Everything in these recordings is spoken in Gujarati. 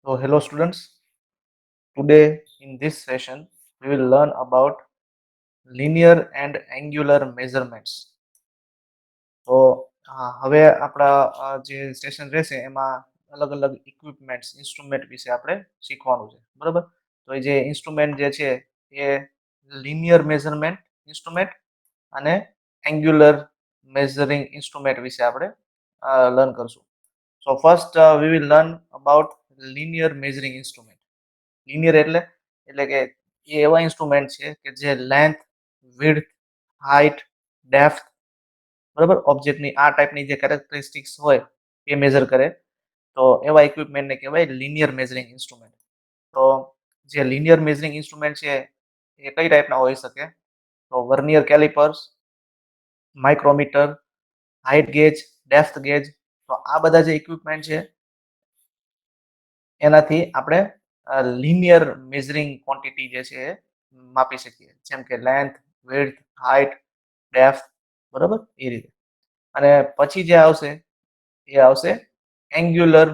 So, hello students. Today in this session, we will learn about linear and angular measurements. તો હવે આપણા જે સેશન રહેશે એમાં અલગ અલગ ઇક્વિપમેન્ટ્સ ઇન્સ્ટ્રુમેન્ટ વિશે આપણે શીખવાનું છે, બરાબર? તો એ જે ઇન્સ્ટ્રુમેન્ટ જે છે એ લિનિયર મેઝરમેન્ટ ઇન્સ્ટ્રુમેન્ટ અને એંગ્યુલર મેઝરિંગ ઇન્સ્ટ્રુમેન્ટ વિશે આપણે લર્ન કરશું. So first we will learn about linear measuring instrument. Linear એટલે કે એ એવા ઇન્સ્ટ્રુમેન્ટ છે કે જે લેન્થ, વિડ્થ, હાઇટ, ડેપ્થ, બરાબર, ઓબ્જેક્ટની આ ટાઈપની જે કેરેક્ટરિસ્ટિક્સ હોય એ મેઝર કરે. તો એવા ઇક્વિપમેન્ટને કહેવાય લિનિયર મેઝરિંગ ઇન્સ્ટ્રુમેન્ટ. તો જે લિનિયર મેઝરિંગ ઇન્સ્ટ્રુમેન્ટ છે એ કઈ ટાઈપના હોઈ શકે? તો vernier callipers, micrometer, height gauge, depth gauge. તો આ બધા જે ઇક્વિપમેન્ટ છે એનાથી આપણે લિનિયર મેઝરિંગ ક્વોન્ટિટી જે છે એ માપી શકીએ, જેમ કે લેન્થ, વિડ્થ, હાઇટ, ડેપ્થ, બરાબર, એ રીતે. અને પછી જે આવશે એ આવશે એંગ્યુલર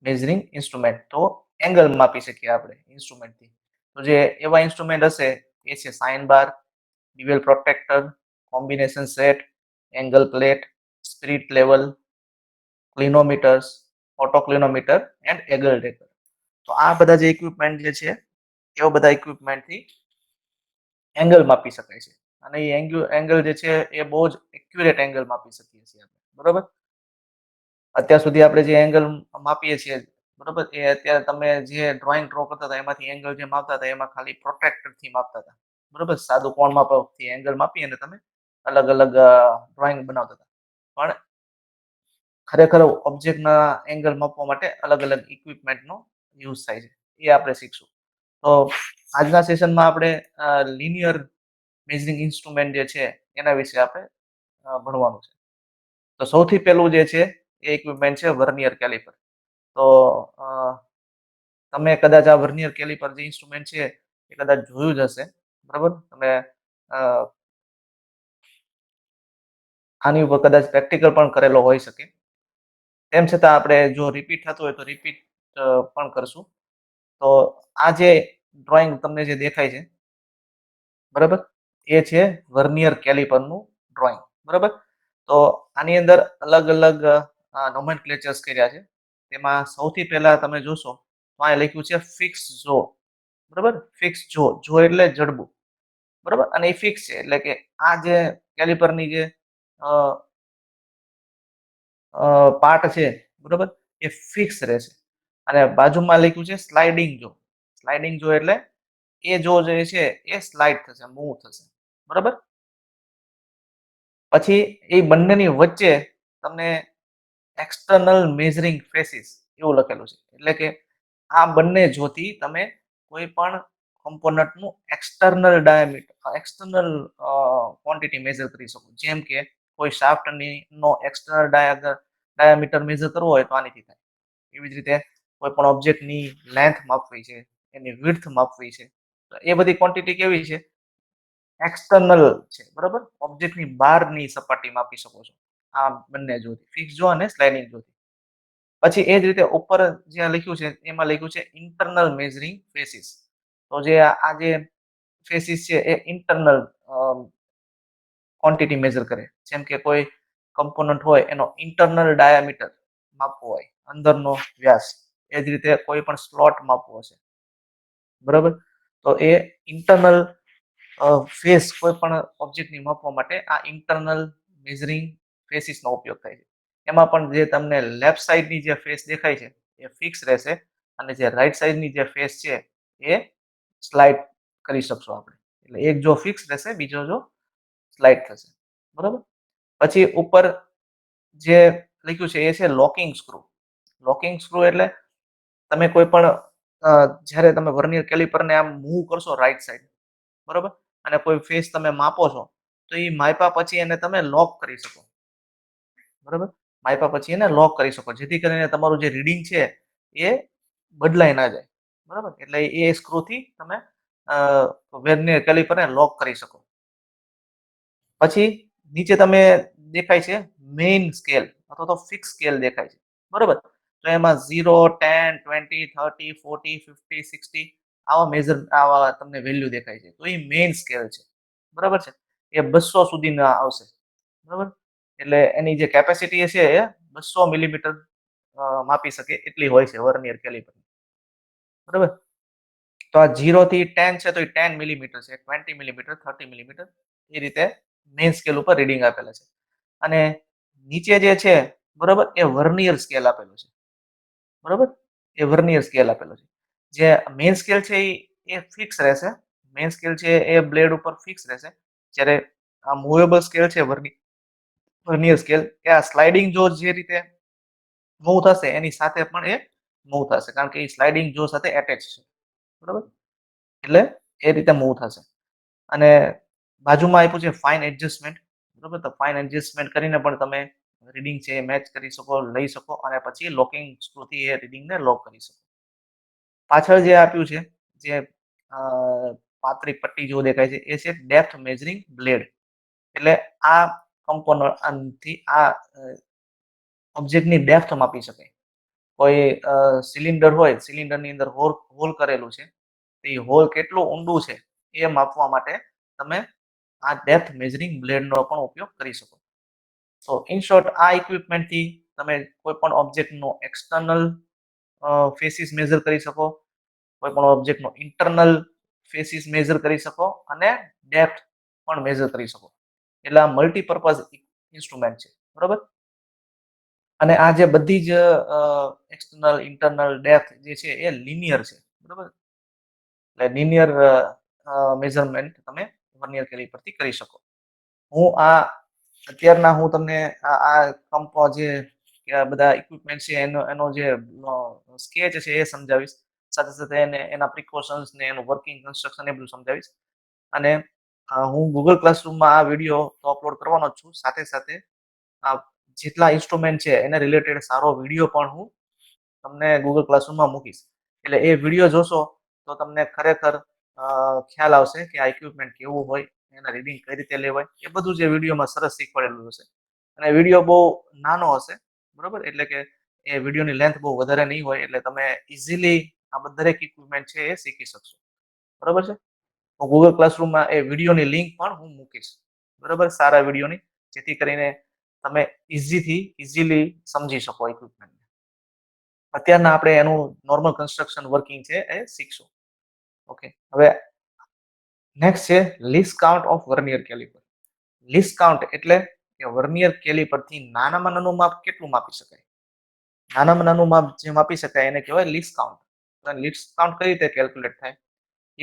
મેઝરિંગ ઇન્સ્ટ્રુમેન્ટ. તો એંગલ માપી શકીએ આપણે ઇન્સ્ટ્રુમેન્ટથી. તો જે એવા ઇન્સ્ટ્રુમેન્ટ હશે એ છે sine bar, bevel protractor, combination set, angle plate, spirit level, clinometers, autoclinometer and angle taker. તો આ બધા જે ઇક્વિપમેન્ટ જે છે એવા બધા ઇક્વિપમેન્ટથી એંગલ માપી શકાય છે. અને એ એંગલ જે છે એ બહુ જ એક્યુરેટ એંગલ માપી શકીએ છીએ આપણે, બરોબર. અત્યાર સુધી આપણે જે એંગલ માપીએ છીએ, બરોબર, એ અત્યારે તમે જે ડ્રોઈંગ ડ્રો કરતા હતા એમાંથી એંગલ જે માપતા હતા એમાં ખાલી પ્રોટ્રેક્ટરથી માપતા હતા, બરોબર. સાદું કોણ માપકથી એંગલ માપી અને તમે અલગ અલગ ડ્રોઈંગ બનાવતા હતા. પણ ખરેખર ઓબ્જેક્ટના એંગલ માપવા માટે અલગ અલગ ઇક્વિપમેન્ટનો યુઝ થાય છે, એ આપણે શીખશું. તો આજના સેશનમાં આપણે લિનિયર મેઝરિંગ ઇન્સ્ટ્રુમેન્ટ જે છે એના વિશે આપણે ભણવાનું છે. તો સૌથી પહેલું જે છે એ ઇક્વિપમેન્ટ છે વર્નિયર કેલિપર. તો તમે કદાચ આ વર્નિયર કેલિપર જે ઇન્સ્ટ્રુમેન્ટ છે એ કદાચ જોયું જ હશે, બરાબર. તમે આની ઉપર કદાચ પ્રેક્ટિકલ પણ કરેલો હોઈ શકે. તેમ છતાં આપણે જો રિપીટ થતું હોય તો રિપીટ પણ કરશું. તો આ જે ડ્રોઈંગ તમને જે દેખાય છે, બરાબર, એ છે વર્નિયર કેલિપરનું ડ્રોઈંગ, બરાબર. તો આની અંદર અલગ અલગ નોમેનક્લેચર્સ કર્યા છે. તેમાં સૌથી પહેલા તમે જોશો તો આ લખ્યું છે ફિક્સ જો, બરાબર. ફિક્સ જો એટલે જડબું, બરાબર. અને એ ફિક્સ છે એટલે કે આ જે કેલિપરની જે પાર્ટ છે, બરાબર, એ ફિક્સ રહેશે. અને બાજુમાં લખ્યું છે સ્લાઇડિંગ જો. સ્લાઇડિંગ જો એટલે એ જો જે છે એ સ્લાઇડ થશે, મૂવ થશે, બરાબર. પછી એ બંનેની વચ્ચે તમને એક્સટર્નલ મેઝરિંગ ફેસિસ એવું લખેલું છે. એટલે કે આ બંને જોથી તમે કોઈ પણ કોમ્પોનન્ટનું external diameter, external quantity measure કરી શકો. જેમ કે કોઈ શાફ્ટની નો એક્સટર્નલ ડાયામીટર મેઝર કરવો હોય તો આનીથી થાય. એવી જ રીતે કોઈ પણ ઓબ્જેક્ટની લેન્થ માપવી છે, એની વિડ્થ માપવી છે, તો એ બધી ક્વોન્ટિટી કેવી છે? એક્સટર્નલ છે, બરાબર. ઓબ્જેક્ટની બહારની સપાટી માપી શકો છો આ બંને જોથી, ફિક્સ જો અને સ્લાઇડિંગ જોથી. પછી એ જ રીતે ઉપર જ્યાં લખ્યું છે એમાં લખ્યું છે ઇન્ટરનલ મેઝરિંગ ફેસિસ. તો જે આ જે ફેસિસ છે એ ઇન્ટરનલ ક્વોન્ટિટી મેઝર કરે. જેમ કે કોઈ કમ્પોનન્ટ હોય એનો ઇન્ટરનલ ડાયામીટર માપવો હોય, અંદરનો વ્યાસ. એ જ રીતે કોઈ પણ સ્લોટ માપવો હશે, બરાબર. તો એ ઇન્ટરનલ ફેસ કોઈ પણ ઓબ્જેક્ટની માપવા માટે આ ઇન્ટરનલ મેઝરિંગ ફેસિસનો ઉપયોગ થાય છે. એમાં પણ જે તમને લેફ્ટ સાઈડની જે ફેસ દેખાય છે એ ફિક્સ રહેશે અને જે રાઈટ સાઈડની જે ફેસ છે એ સ્લાઇડ કરી શકશો આપણે. એટલે એક જો ફિક્સ રહેશે, બીજો જો સ્લાઇડ થશે, બરાબર. પછી ઉપર જે લખ્યું છે એ છે લોકિંગ સ્ક્રૂ. લોકિંગ સ્ક્રૂ એટલે તમે કોઈ પણ જ્યારે તમે વર્નિયર કેલિપરને આમ મૂવ કરશો રાઈટ સાઈડ, બરાબર, અને કોઈ ફેસ તમે માપો છો તો એ માપ્યા પછી એને તમે લોક કરી શકો, બરાબર. માપ્યા પછી એને લોક કરી શકો જેથી કરીને તમારું જે રીડિંગ છે એ બદલાઈ ના જાય, બરાબર. એટલે એ સ્ક્રૂથી તમે વર્નિયર કેલિપરને લોક કરી શકો. પછી નીચે તમે દેખાય છે મેઇન સ્કેલ અથવા તો ફિક્સ સ્કેલ દેખાય છે, બરાબર. તો તો એમાં 0, 10, 20, 30, 40, 50, 60 આવા તમને વેલ્યુ દેખાય છે. તો એ મેઇન સ્કેલ છે. બરાબર છે? એ 200 સુધીના આવશે. બરાબર? એટલે એની જે કેપેસિટી છે એ 200 મિલીમીટર માપી શકે એટલી હોય છે વર્નિયર કેલિપર. બરાબર? તો આ 0 થી 10 છે તો એ 10 મિલીમીટર છે, 20 મિલીમીટર, 30 મિલીમીટર એ રીતે મેઇન સ્કેલ ઉપર રીડિંગ આપેલા છે. અને નીચે જે છે બરાબર એ વર્નિયર સ્કેલ આપેલો છે. બરાબર? એ વર્નિયર સ્કેલ આપેલો છે. જે મેઇન સ્કેલ છે એ ફિક્સ રહેશે. મેઇન સ્કેલ છે એ બ્લેડ ઉપર ફિક્સ રહેશે. જ્યારે આ મૂવેબલ સ્કેલ છે વર્નિયર સ્કેલ એ આ સ્લાઇડિંગ જો જે રીતે મૂવ થશે એની સાથે પણ એ મૂવ થશે કારણ કે એ સ્લાઇડિંગ જો સાથે એટેચ છે. બરાબર? એટલે એ રીતે મૂવ થશે. અને બાજુમાં આપ્યું છે ફાઇન એડજસ્ટમેન્ટ. બરાબર? તો ફાઇન એડજસ્ટમેન્ટ કરીને પણ તમે રીડિંગ છે એ મેચ કરી શકો, લઈ શકો અને પછી લોકિંગ સ્ક્રૂથી એ રીડિંગને લોક કરી શકો. પાછળ જે આપ્યું છે જે પાતળી પટ્ટી જેવું દેખાય છે એ છે ડેપ્થ મેઝરિંગ બ્લેડ. એટલે આ કમ્પોનન્ટથી આ ઓબ્જેક્ટની ડેપ્થ માપી શકાય. કોઈ સિલિન્ડર હોય, સિલિન્ડરની અંદર હોલ કરેલું છે. તો એ હોલ કેટલું ઊંડું છે એ માપવા માટે તમે આ ડેપ્થ મેઝરિંગ બ્લેડનો પણ ઉપયોગ કરી શકો. તો ઇન શોર્ટ આ ઇક્વિપમેન્ટથી તમે કોઈ પણ ઓબ્જેક્ટનો એક્સટર્નલ ફેસિસ મેઝર કરી શકો, કોઈ પણ ઓબ્જેક્ટનો ઇન્ટરનલ ફેસિસ મેઝર કરી શકો અને ડેપ્થ પણ મેઝર કરી શકો. એટલે આ મલ્ટીપર્પઝ ઇન્સ્ટ્રુમેન્ટ છે. બરોબર? અને આ જે બધી જ એક્સટર્નલ, ઇન્ટરનલ, ડેપ્થ જે છે એ લિનિયર છે. બરોબર? એટલે લિનિયર મેઝરમેન્ટ તમે વર્નિયર કેલિપરથી કરી શકો. હું તમને આ જે બધા ઇક્વિપમેન્ટ છે એનો જે સ્કેચ છે એ સમજાવીશ. સાથે સાથે એના પ્રિકોશન્સ ને એનું વર્કિંગ કન્સ્ટ્રક્શન એ બધું સમજાવીશ. અને હું ગૂગલ ક્લાસરૂમમાં આ વિડીયો તો અપલોડ કરવાનો જ છું. સાથે સાથે આ જેટલા ઇન્સ્ટ્રુમેન્ટ છે એને રિલેટેડ સારો વિડીયો પણ હું તમને ગૂગલ ક્લાસરૂમમાં મૂકીશ. એટલે એ વિડીયો જોશો તો તમને ખરેખર ખ્યાલ આવશે કે આ ઇક્વિપમેન્ટ કેવું હોય, એના રીડિંગ કઈ રીતે લેવાય, એ બધું જે વિડીયોમાં સરસ શીખવાડેલું હશે. અને વિડીયો બહુ નાનો હશે. બરોબર? એટલે કે એ વિડીયોની લેન્થ બહુ વધારે નહીં હોય એટલે તમે ઇઝીલી આ દરેક ઇક્વિપમેન્ટ છે એ શીખી શકશો. બરોબર છે? હું ગૂગલ ક્લાસરૂમમાં એ વિડીયોની લિંક પણ હું મૂકીશ. બરોબર? સારા વિડીયોની, જેથી કરીને તમે ઇઝીલી સમજી શકો ઇક્વિપમેન્ટને. અત્યારના આપણે એનું નોર્મલ કન્સ્ટ્રક્શન વર્કિંગ છે એ શીખશું. ઓકે. હવે નેક્સ્ટ છે least count of vernier calliper. Least count એટલે કે વર્નિયર કેલિપરથી નાનામાં નાનું માપ કેટલું માપી શકાય? નાનામાં નાનું માપ જે માપી શકાય એને કહેવાય લીસ્ટ કાઉન્ટ. લીસ્ટ કાઉન્ટ કઈ રીતે કેલ્ક્યુલેટ થાય?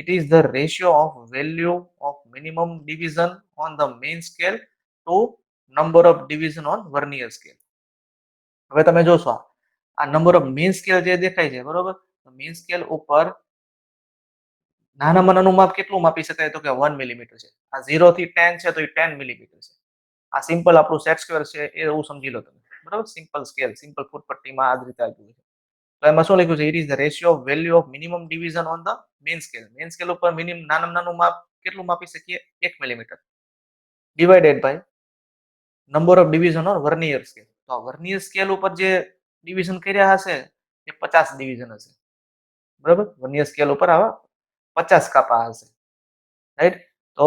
It is the ratio of value of minimum division on the main scale to number of division on vernier scale. હવે તમે જોશો આ નંબર ઓફ મેઇન સ્કેલ જે દેખાય છે, બરોબર? તો મેઇન સ્કેલ ઉપર નાનામાં નાનું માપ કેટલું માપી શકાય? તો કે 1 મિલીમીટર છે. આ 0 થી 10 છે તો એ 10 મિલીમીટર છે. આ સિમ્પલ આપણું સેટ સ્ક્વેર છે એ એવું સમજી લો તમે. બરાબર? સિમ્પલ સ્કેલ, સિમ્પલ ફૂટ પટ્ટીમાં આ જ રીતે આપ્યું છે. તો એમાં શું લખ્યું છે? It is the ratio of value of minimum division on the main scale. Main scale ઉપર નાનામાં નાનું માપ કેટલું માપી શકીએ? 1 millimetre divided by number of division on vernier scale. તો આ વર્નિયર સ્કેલ ઉપર જે ડિવિઝન કર્યા હશે એ 50 ડિવિઝન હશે. બરાબર? વર્નિયર સ્કેલ ઉપર આવા 50 કાપા હશે. રાઈટ? તો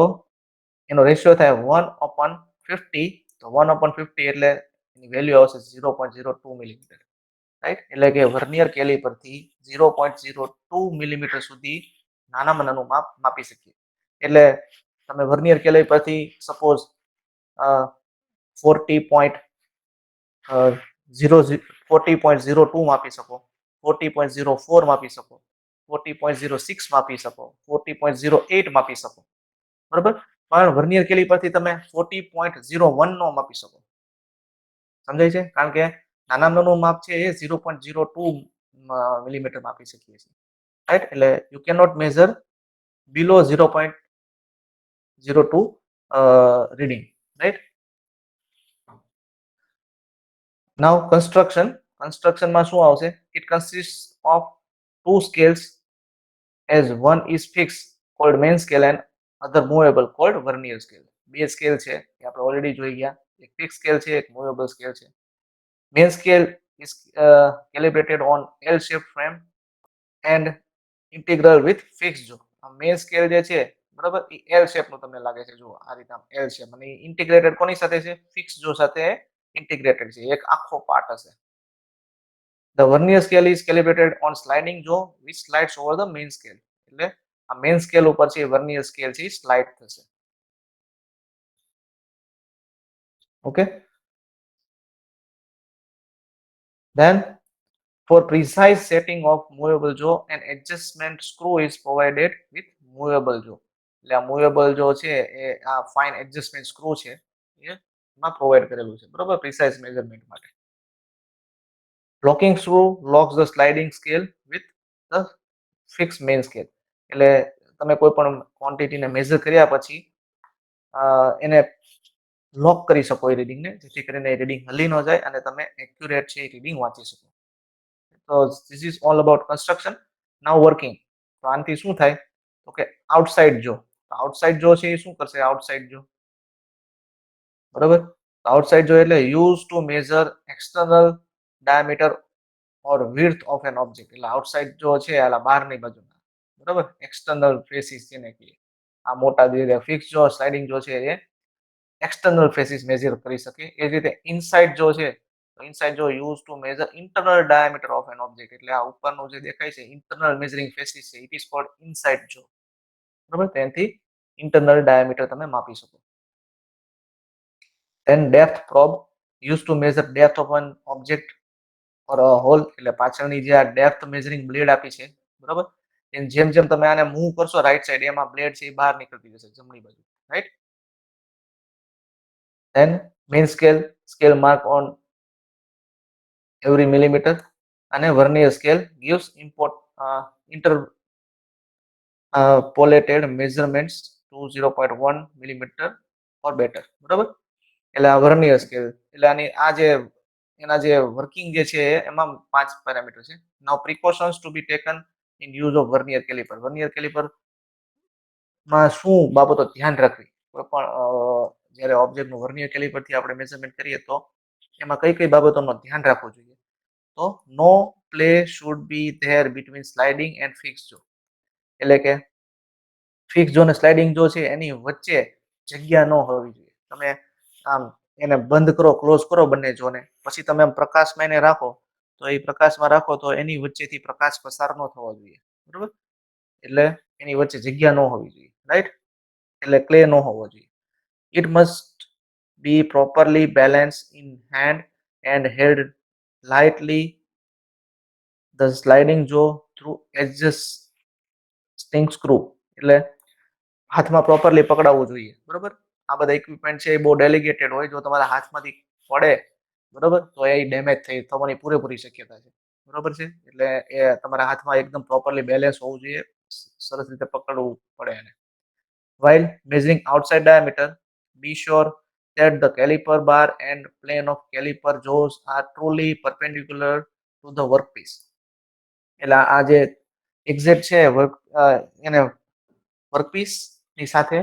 એનો રેશિયો થાય 1/50. તો 1/50 એટલે એની વેલ્યુ આવશે 0.02 મિલીમીટર. રાઈટ? એટલે કે વર્નિયર કેલિપરથી 0.02 મિલીમીટર સુધી નાનામાં નાનું માપ માપી શકીએ. એટલે તમે વર્નિયર કેલિપરથી સપોઝ 40.02 માપી શકો, 40.04 માપી શકો, 40.06 માપી શકો, 40.08 માપી શકો. બરોબર? પણ વર્નિયર કેલિપરથી તમે 40.01 નો માપી શકો. સમજાય છે? કારણ કે નાનામાં નાનું માપ છે એ 0.02 મિલીમીટર માપી શકીએ છીએ. રાઈટ? એટલે you can not measure below 0.02 reading. Right? Now કન્સ્ટ્રક્શનમાં શું આવશે? It consist of two scales as one is fixed called main scale and other movable called vernier scale. બે સ્કેલ છે એ આપણે ઓલરેડી જોઈ ગયા. એક ફિક્સ સ્કેલ છે, એક મૂવેબલ સ્કેલ છે. Main scale is calibrated on L-shaped frame and integral with fixed jaw. આ મેઇન સ્કેલ જે છે બરાબર એ એલ શેપ નું તમને લાગે છે જુઓ આ રીતે આમ એલ શેપ અને ઇન્ટિગ્રેટેડ કોની સાથે છે ફિક્સ જો સાથે ઇન્ટિગ્રેટેડ છે એક આખો પાર્ટ હશે. The vernier scale is calibrated on sliding jaw which slides over the main scale. એટલે આ મેઇન સ્કેલ ઉપર છે વર્નિયર સ્કેલ છે સ્લાઇડ થશે. Okay. Then for precise setting of movable jaw an adjustment screw is provided with movable jaw. એટલે આ મૂવેબલ જો છે એ આ ફાઇન એડજસ્ટમેન્ટ સ્ક્રૂ છે એમાં પ્રોવાઈડ કરેલું છે બરોબર પ્રિસાઇઝ મેઝરમેન્ટ માટે. Locking screw locks the sliding scale with the fixed main scale. એટલે તમે કોઈ પણ ક્વોન્ટિટીને મેઝર કર્યા પછી એને લોક કરી શકો એ રીડિંગને જેથી કરીને એ રીડિંગ હલી ન જાય અને તમે એક્યુરેટ છે એ રીડિંગ વાંચી શકો. તો this is all about construction. Now working. તો આનાથી શું થાય તો કે આઉટસાઇડ જો આઉટસાઇડ જો છે એ શું કરશે આઉટસાઇડ જો બરાબર આઉટસાઇડ જો એટલે use to measure external diameter or width of N object. એટલે આઉટસાઇડ જો છે આલા બહારની બાજુના બરાબર એક્સટર્નલ ફેસીસ જેને કહીએ આ મોટા જે ફિક્સ જો સ્લાઇડિંગ જો છે એ એક્સટર્નલ ફેસીસ મેઝર કરી શકે. એ જ રીતે ઇનસાઇડ જો છે તો ઇનસાઇડ જો use to measure internal diameter of N object. એટલે આ ઉપરનું જે દેખાય છે ઇન્ટરનલ મેઝરિંગ ફેસીસ છે ઇટ ઇઝ કોલ્ડ ઇનસાઇડ જો બરાબર તેનાથી ઇન્ટરનલ ડાયામીટર તમે માપી શકો. Then depth probe used to measure depth of an object or a hole. એટલે પાછળની જે આ ડેપ્થ મેઝરિંગ બ્લેડ આપી છે બરાબર જેમ જેમ તમે આને મૂવ કરશો રાઈટ સાઈડ એમાં બ્લેડ છે એ બહાર નીકળતી જશે જમણી બાજુ right. Then main scale mark on every millimeter અને vernier scale gives interpolated measurements to 0.1 millimeter or better બરાબર. એટલે આ વર્નિયર સ્કેલ એટલે આની આ જે એના જે વર્કિંગ જે છે એમાં 5 પેરામીટર છે. Now precautions to be taken in use of vernier caliper. Vernier caliper માં શું બાબતો ધ્યાન રાખવી કોઈ પણ જ્યારે ઓબ્જેક્ટનું વર્નિયર કેલિપર થી આપણે મેઝરમેન્ટ કરીએ તો એમાં કઈ કઈ બાબતોનું ધ્યાન રાખવું જોઈએ. તો no play should be there between sliding and fix jaw. એટલે કે ફિક્સ જો ને સ્લાઇડિંગ જો છે એની વચ્ચે જગ્યા ન હોવી જોઈએ. તમે આમ એને બંધ કરો ક્લોઝ કરો બંને જોને પછી તમે આમ પ્રકાશમાં એને રાખો તો એ પ્રકાશમાં રાખો તો એની વચ્ચેથી પ્રકાશ પસાર ન થવો જોઈએ બરોબર. એટલે એની વચ્ચે જગ્યા ન હોવી જોઈએ રાઈટ. એટલે ક્લે ન હોવો જોઈએ. It must be properly balance in hand and held lightly the sliding જો થ્રુ એડજસ્ટિંગ સ્ક્રૂ. એટલે હાથમાં પ્રોપરલી પકડાવવું જોઈએ બરોબર. આ બધા ઇક્વિપમેન્ટ છે એ બહુ ડેલિકેટેડ હોય જો તમારા હાથમાંથી પડે બરોબર તો એ ડેમેજ થવાની પૂરેપૂરી શક્યતા છે બરોબર છે. એટલે એ તમારા હાથમાં એકદમ પ્રોપરલી બેલેન્સ હોવું જોઈએ સરસ રીતે પકડવું પડે એને. While measuring outside diameter be sure that the caliper bar and plane of caliper jaws are truly perpendicular to the workpiece. એટલે આ જે એક્ઝેક્ટ છે એને વર્કપીસ ની સાથે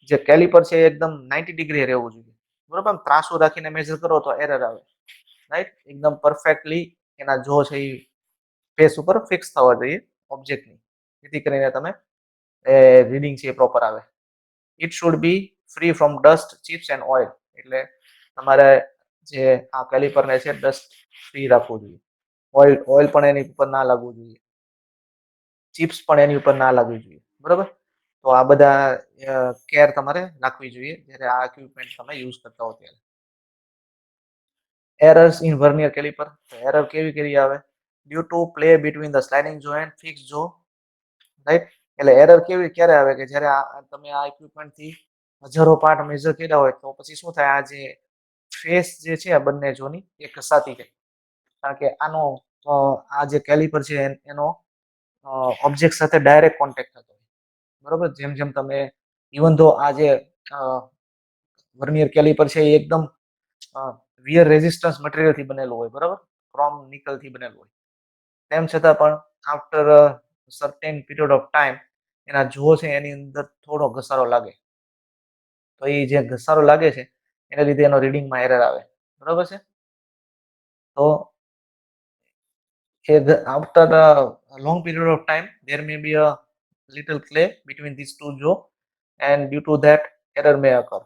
જે કેલિપર છે એકદમ 90 ડિગ્રી રહેવું જોઈએ બરોબર. ત્રાસું રાખીને મેઝર કરો તો એરર આવે રાઈટ. એકદમ પરફેક્ટલી એના જો છે એ ફેસ ઉપર ફિક્સ થવા જોઈએ ઓબ્જેક્ટની જેથી કરીને તમે રીડિંગ છે એ પ્રોપર આવે. It should be free from dust chips and oil. એટલે તમારે જે આ કેલિપરને છે ડસ્ટ ફ્રી રાખવું જોઈએ. ઓઇલ પણ એની ઉપર ના લાગવું જોઈએ. ચિપ્સ પણ એની ઉપર ના લાગવી જોઈએ બરોબર. તો આ બધા કેર તમારે રાખવી જોઈએ જ્યારે આ ઇક્વિપમેન્ટ તમે યુઝ કરતા હો ત્યારે. Errors in vernier calliper. Error કેવી આવે due to play between the sliding jaw and fix jaw right. એટલે એરર ક્યારે આવે કે જ્યારે તમે આ ઇક્વિપમેન્ટ થી હજારો પાર્ટ મેઝર કર્યા હોય તો પછી શું થાય આ જે ફેસ જે છે આ બંને જોની એ ઘસાતી જાય કારણ કે આનો આ જે કેલિપર છે એનો ઓબ્જેક્ટ સાથે ડાયરેક્ટ કોન્ટેક્ટ થતો હોય બરોબર. જેમ જેમ તમે ઇવન ધો આ જે વર્નિયર કેલિપર છે એ એકદમ વિયર રેઝિસ્ટન્સ મટીરિયલ થી બનેલું હોય બરોબર. ક્રોમ નિકલ થી બનેલું હોય તેમ છતાં પણ after certain period of time એના જો છે એની અંદર થોડો ઘસારો લાગે તો એ જે ઘસારો લાગે છે એના લીધે એનો રીડિંગમાં એરર આવે બરોબર છે. તો after a long period of time, there may be a little clay between these two jaw, and due to that, error may occur.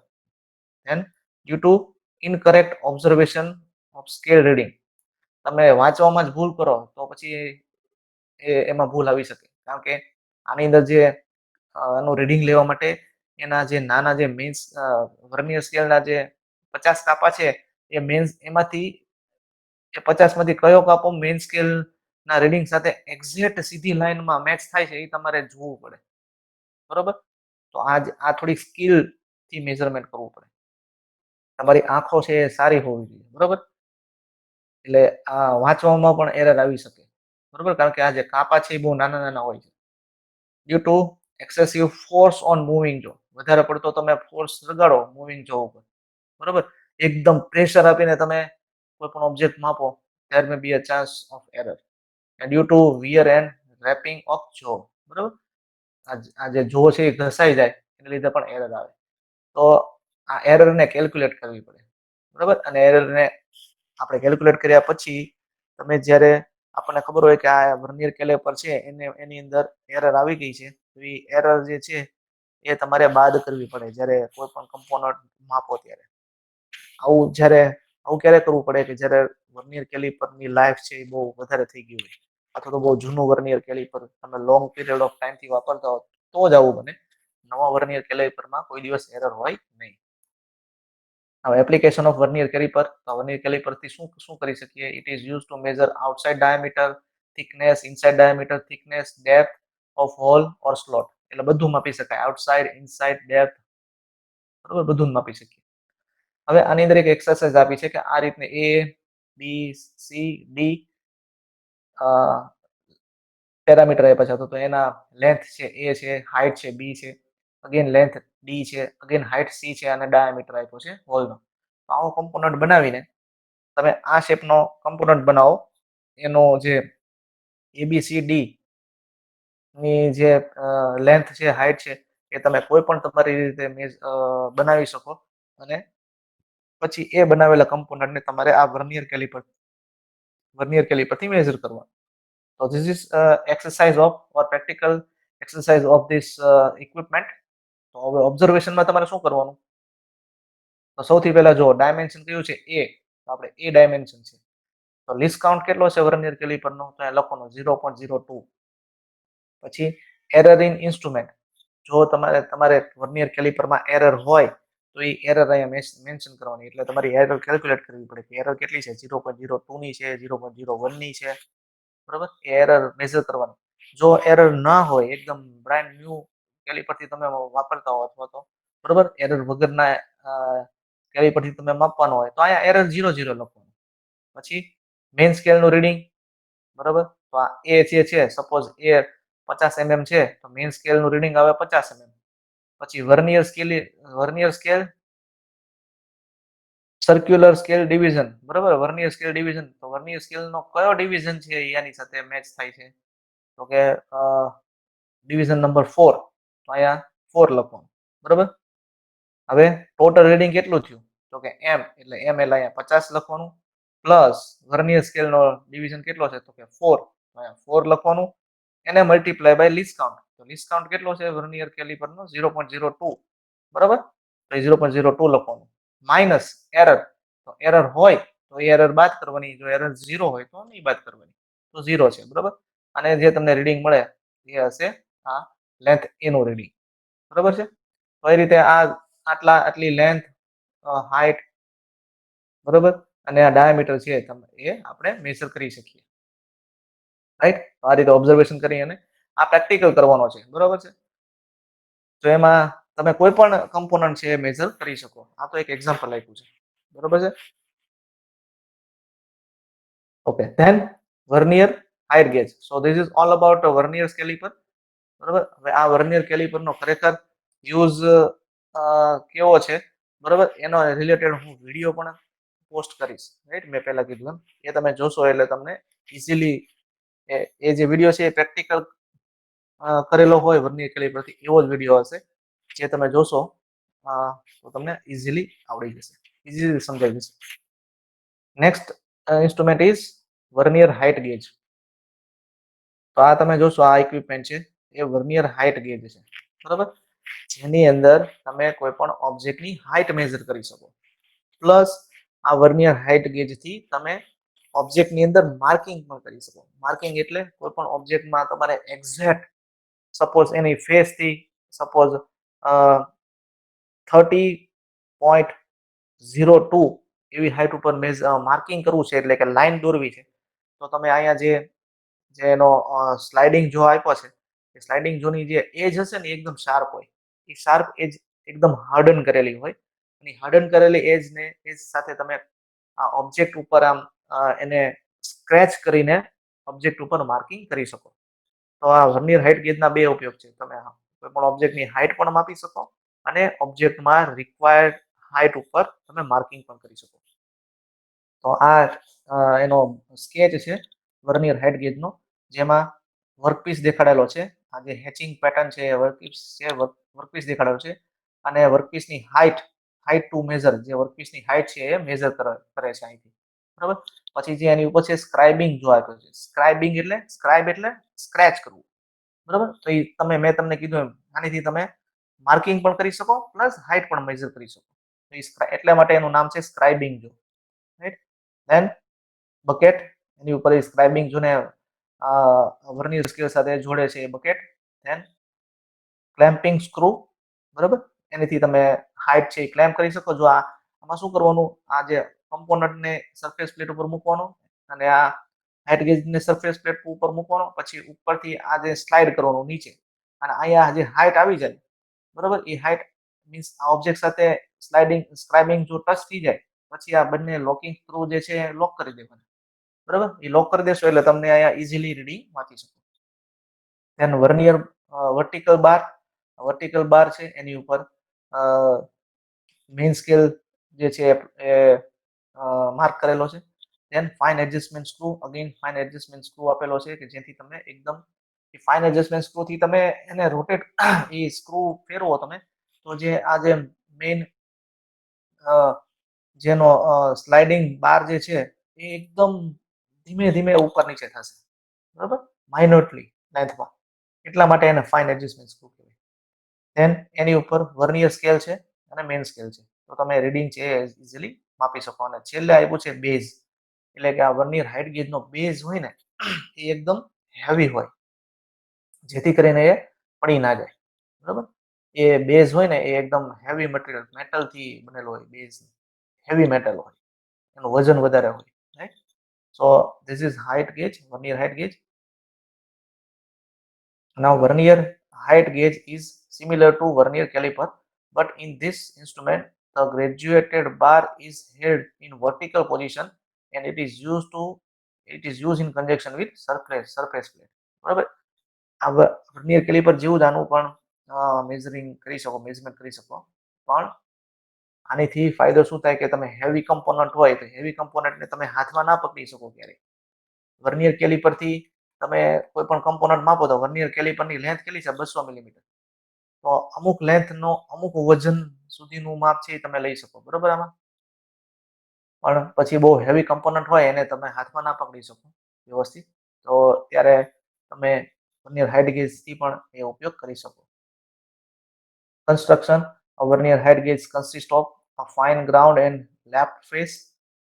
And due to incorrect observation of scale reading, તમે વાંચવામાં જ ભૂલ કરો તો પછી એમાં ભૂલ આવી શકે. કારણ કે આની અંદર જે આનું રીડિંગ લેવા માટે એના જે નાના જે મેન્સ વર્નિયર સ્કેલના જે 50 કાપા છે એ મેન્સ એમાંથી એ 50 માંથી કયો કાપો મેઇન સ્કેલ ના રીડિંગ સાથે એક્ઝેક્ટ સીધી લાઈનમાં મેચ થાય છે એ તમારે જોવું પડે. બરોબર? તો આ થોડી સ્કિલ થી મેઝરમેન્ટ કરવું પડે. તમારી આંખો છે એ સારી હોવી જોઈએ. બરોબર? એટલે આ વાંચવામાં પણ એરર આવી શકે. બરોબર? કારણ કે આ જે કાપા છે એ બહુ નાના નાના હોય છે. Due to excessive force on moving jaw, વધારે પડતો તમે ફોર્સ લગાડો મૂવિંગ જો ઉપર, બરોબર, એકદમ પ્રેશર આપીને તમે કોઈ પણ ઓબ્જેક્ટ માપો, there may be a chance of error, and due to wear and wrapping of jaw, બરોબર, આ જે જો છે એ ઘસાઈ જાય એને લીધે પણ એરર આવે. તો આ એરર ને કેલ્ક્યુલેટ કરવી પડે, બરોબર, અને એરર ને આપણે કેલ્ક્યુલેટ કર્યા પછી તમે જ્યારે આપણને ખબર હોય કે આ વર્નિયર કેલિપર છે એની અંદર એરર આવી ગઈ છે, તો એ એરર જે છે એ તમારે બાદ કરવી પડે જ્યારે કોઈ પણ કમ્પોનન્ટ માપો ત્યારે. આવું ક્યારે કરવું પડે કે જ્યારે વર્નિયર કેલિપરની લાઈફ છે એ બહુ વધારે થઈ ગઈ હોય, અથવા તો બહુ જૂનું વર્નિયર કેલિપર તમે લોંગ પીરિયડ ઓફ ટાઈમથી વાપરતા હો તો જ આવું બને. નવા વર્નિયર કેલિપરમાં કોઈ દિવસ એરર હોય નહીં. હવે એપ્લિકેશન ઓફ વર્નિયર કેલિપર, તો વર્નિયર કેલિપરથી શું કરી શકીએ? It is use to measure outside diameter, thickness, inside diameter, thickness, depth of hole or slot. એટલે બધું માપી શકાય, આઉટસાઇડ, ઇનસાઇડ, ડેપ્થ, બરોબર, બધું માપી શકીએ. હવે આની અંદર એક એક્સરસાઇઝ આપી છે કે આ રીતને A, B, C, D parameter આપ્યા છે, તો એના લેન્થ છે A છે, હાઇટ છે B છે, અગેન લેન્થ D છે, અગેન હાઇટ C છે, અને ડાયામીટર આપ્યો છે હોલનો. તો આવો કમ્પોનન્ટ બનાવીને તમે આ શેપનો કમ્પોનન્ટ બનાવો. એનો જે ABCD ની જે લેન્થ છે, હાઇટ છે, એ તમે કોઈ પણ તમારી રીતે બનાવી શકો, અને પછી એ બનાવેલા કમ્પોનન્ટને તમારે આ વર્નિયર કેલિપરથી મેઝર કરવાનું. તો this is exercise of or practical exercise of this equipment. તો હવે ઓબ્ઝર્વેશનમાં તમારે શું કરવાનું? તો સૌથી પહેલા જો ડાયમેન્શન કયું છે A, તો આપણે A ડાયમેન્શન છે. તો લીસ્ટ કાઉન્ટ કેટલો છે વર્નિયર કેલિપરનો? તો અહીંયા લખવાનું 0.02. પછી એરર ઇન ઇન્સ્ટ્રુમેન્ટ, જો તમારે વર્નિયર કેલિપરમાં એરર હોય તો એ એરર અહીંયા મેન્શન કરવાની, એટલે તમારી એરર કેલ્ક્યુલેટ કરવી પડે કે એરર કેટલી છે, 0.02 ની છે, 0.01 ની છે, બરોબર, એ એરર મેઝર કરવાની. જો એરર ના હોય, એકદમ બ્રાન્ડ ન્યુ કેલિપરથી તમે વાપરતા હો, અથવા તો બરોબર એરર વગરના કેલિપરથી તમે માપવાનો હોય, તો અહીંયા એરર 0.0 લખવાનું. પછી મેઇન સ્કેલનું રીડિંગ, બરોબર, તો આ એ છે સપોઝ એ 50 mm છે, તો મેઇન સ્કેલનું રીડિંગ આવે 50 mm. પછી vernier scale circular scale division, બરોબર, વર્નિયર સ્કેલ ડિવિઝન, તો વર્નિયર સ્કેલનો કયો ડિવિઝન છે એની સાથે મેચ થાય છે? તો કે ડિવિઝન નંબર 4, તો અહીંયા 4 લખવાનું, બરોબર. હવે ટોટલ રીડિંગ કેટલું થયું? તો કે m, એટલે m એટલે અહીંયા 50 લખવાનું, પ્લસ વર્નિયર સ્કેલનો ડિવિઝન કેટલો છે? તો કે 4, તો અહીંયા 4 લખવાનું, એને મલ્ટીપ્લાય બાય લીસ્ટ કાઉન્ટ. તો લીસ્ટ કાઉન્ટ કેટલો છે વર્નિયર કેલિપરનો? 0.02, બરાબર, તો 0.02 લખવાનું, માઇનસ એરર, તો એરર હોય તો એરર બાદ કરવાની, જો એરર 0 હોય તો નહીં બાદ કરવાની, તો 0 છે, બરાબર. અને જે તમને રીડિંગ મળે એ હશે આ લેન્થ A નું રીડિંગ, બરાબર છે. તો એ રીતે આટલી લેન્થ, હાઇટ, બરાબર, અને આ ડાયામીટર છે એ આપણે મેઝર કરી શકીએ, રાઈટ. આ રીતે ઓબ્ઝર્વેશન કરી અને આ પ્રેક્ટિકલ કરવાનો છે, બરાબર છે. તો એમાં તમે કોઈ પણ કમ્પોનન્ટ છે એ મેઝર કરી શકો. આ તો એક એક્ઝામ્પલ આપ્યું છે, બરાબર છે. Okay, then vernier height gauge. So this is all about vernier calliper, બરાબર. હવે આ વર્નિયર કેલિપરનો ખરેખર યુઝ કેવો છે, બરાબર, એનો રિલેટેડ હું વિડીયો પણ પોસ્ટ કરીશ, રાઈટ. મેં પહેલા કીધું એમ, એ તમે જોશો એટલે તમને ઇઝીલી એ જે વિડીયો છે એ પ્રેક્ટિકલ કરેલો હોય વર્નિયર કેલિપરથી એવો જ વિડીયો હશે, જે તમે જોશો તો તમને ઇઝીલી આવડી જશે, ઇઝીલી સમજાઈ જશે. Next instrument is vernier height gauge. તો આ તમે જોશો આ ઇક્વિપમેન્ટ છે એ વર્નિયર હાઇટ ગેજ છે, બરાબર, જેની અંદર તમે કોઈ પણ ઓબ્જેક્ટની હાઇટ મેઝર કરી શકો. પ્લસ આ વર્નિયર હાઇટ ગેજથી તમે ઓબ્જેક્ટની અંદર માર્કિંગ પણ કરી શકો. માર્કિંગ એટલે કોઈ પણ ઓબ્જેક્ટમાં તમારે એક્ઝેક્ટ સપોઝ એની ફેસથી સપોઝ 30.02 એવી હાઇટ ઉપર માર્કિંગ કરવું છે, એટલે કે લાઈન દોરવી છે, તો તમે અહીંયા જે એનો સ્લાઇડિંગ જો આપ્યો છે એ સ્લાઇડિંગ ઝોનની જે એજ હશે ને એકદમ શાર્પ હોય. એ શાર્પ એજ એકદમ હાર્ડન કરેલી હોય અને હાર્ડન કરેલી એજ સાથે તમે આ ઓબ્જેક્ટ ઉપર આમ એને સ્ક્રેચ કરીને ઓબ્જેક્ટ ઉપર માર્કિંગ કરી શકો. તો આ વર્નિયર હાઇટ ગેજના બે ઉપયોગ છે. તમે કોઈ પણ ઓબ્જેક્ટની હાઇટ પણ માપી શકો અને ઓબ્જેક્ટમાં રિક્વાયર્ડ હાઇટ ઉપર તમે માર્કિંગ પણ કરી શકો. તો આ એનો સ્કેચ છે વર્નિયર હાઇટ ગેજનો, જેમાં વર્કપીસ દેખાડેલો છે. આ જે હેચિંગ પેટર્ન છે વર્કપીસ દેખાડેલો છે અને વર્કપીસની હાઇટ ટુ મેઝર, જે વર્કપીસની હાઇટ છે એ મેઝર કરે છે અહીંથી, બરાબર. પછી જે એની ઉપર છે સ્ક્રાઇબિંગ જો આપ્યો છે. સ્ક્રાઇબ એટલે સ્ક્રેચ કરવું, બરાબર. તો એ મેં તમને કીધું એમ આનીથી તમે માર્કિંગ પણ કરી શકો પ્લસ હાઇટ પણ મેઝર કરી શકો. એટલા માટે એનું નામ છે સ્ક્રાઇબિંગ જો, રાઈટ. ધેન બકેટ, એની ઉપર સ્ક્રાઇબિંગ જોને વર્નિયર સ્કેલ સાથે જોડે છે એ બકેટ. ધેન ક્લેમ્પિંગ સ્ક્રૂ, બરાબર, એનીથી તમે હાઇટ છે એ ક્લેમ્પ કરી શકો. જો આમાં શું કરવાનું, આ જે કમ્પોનન્ટને સરફેસ પ્લેટ ઉપર મૂકવાનો અને આ હાઇટ ગેજને સરફેસ પ્લેટ ઉપર મૂકવાનો, પછી ઉપરથી આ જે સ્લાઇડ કરવાનું નીચે, અને અહીંયા જે હાઇટ આવી જાય, બરાબર, એ હાઇટ મીન્સ આ ઓબ્જેક્ટ સાથે સ્ક્રાઇબિંગ જો ટચ થઈ જાય પછી આ બંને લોકિંગ સ્ક્રૂ જે છે લોક કરી દેવાના, બરાબર. એ લોક કરી દેશો એટલે તમને અહીંયા ઇઝીલી રીડિંગ વાંચી શકો. ધેન વર્ટિકલ બાર છે એની ઉપર મેઇન સ્કેલ જે છે એ માર્ક કરેલો છે. Then fine adjustment screw, again fine adjustment screw આપેલો છે કે જેથી તમે એકદમ ફાઇન એડજસ્ટમેન્ટ સ્ક્રૂથી તમે એને રોટેટ એ સ્ક્રૂ ફેરવો તમે તો જે આ જે મેઇન જેનો સ્લાઇડિંગ બાર જે છે એ એકદમ ધીમે ધીમે ઉપર નીચે થશે, બરાબર, માઇનોટલી લેન્થમાં. એટલા માટે એને ફાઇન એડજસ્ટમેન્ટ સ્ક્રૂ કહેવાય. ધેન એની ઉપર વર્નિયર સ્કેલ છે અને મેઇન સ્કેલ છે, તો તમે રીડિંગ છે એ ઇઝીલી માપી શકો. અને છેલ્લે આપ્યું છે બેઝ, એટલે કે આ વર્નિયર હાઇટ ગેજનો બેઝ હોય ને એ એકદમ હેવી હોય, જેથી કરીને એ પડી ના જાય, બરાબર. એ બેઝ હોય ને એ એકદમ હેવી મટીરિયલ મેટલથી બનેલો હોય. બેઝ હેવી મેટલ હોય, એનું વજન વધારે હોય, right. So this is height gauge, vernier height gauge. Now vernier height gauge is similar to vernier caliper, but in this instrument the graduated bar is held in vertical position and it is used in conjunction with surface plate. બરાબર. આ વર્નિયર કેલિપર જેવું જ આનું પણ મેઝરમેન્ટ કરી શકો. પણ આનીથી ફાયદો શું થાય કે તમે હેવી કમ્પોનન્ટ હોય તો હેવી કમ્પોનન્ટને તમે હાથમાં ના પકડી શકો ક્યારેય. વર્નિયર કેલિપરથી તમે કોઈ પણ કમ્પોનન્ટ માપો તો વર્નિયર કેલિપરની લેન્થ કેટલી છે 200 મિલીમીટર, તો અમુક લેન્થનો અમુક વજન સુધીનું માપ છે એ તમે લઈ શકો, બરોબર. આમાં પણ પછી બહુ હેવી કમ્પોનન્ટ હોય એને તમે હાથમાં ના પકડી શકો વ્યવસ્થિત, તો ત્યારે તમે વર્નિયર હાઇટ ગેજથી પણ એ ઉપયોગ કરી શકો. Construction of vernier height gauge consists of a fine ground and lapped face,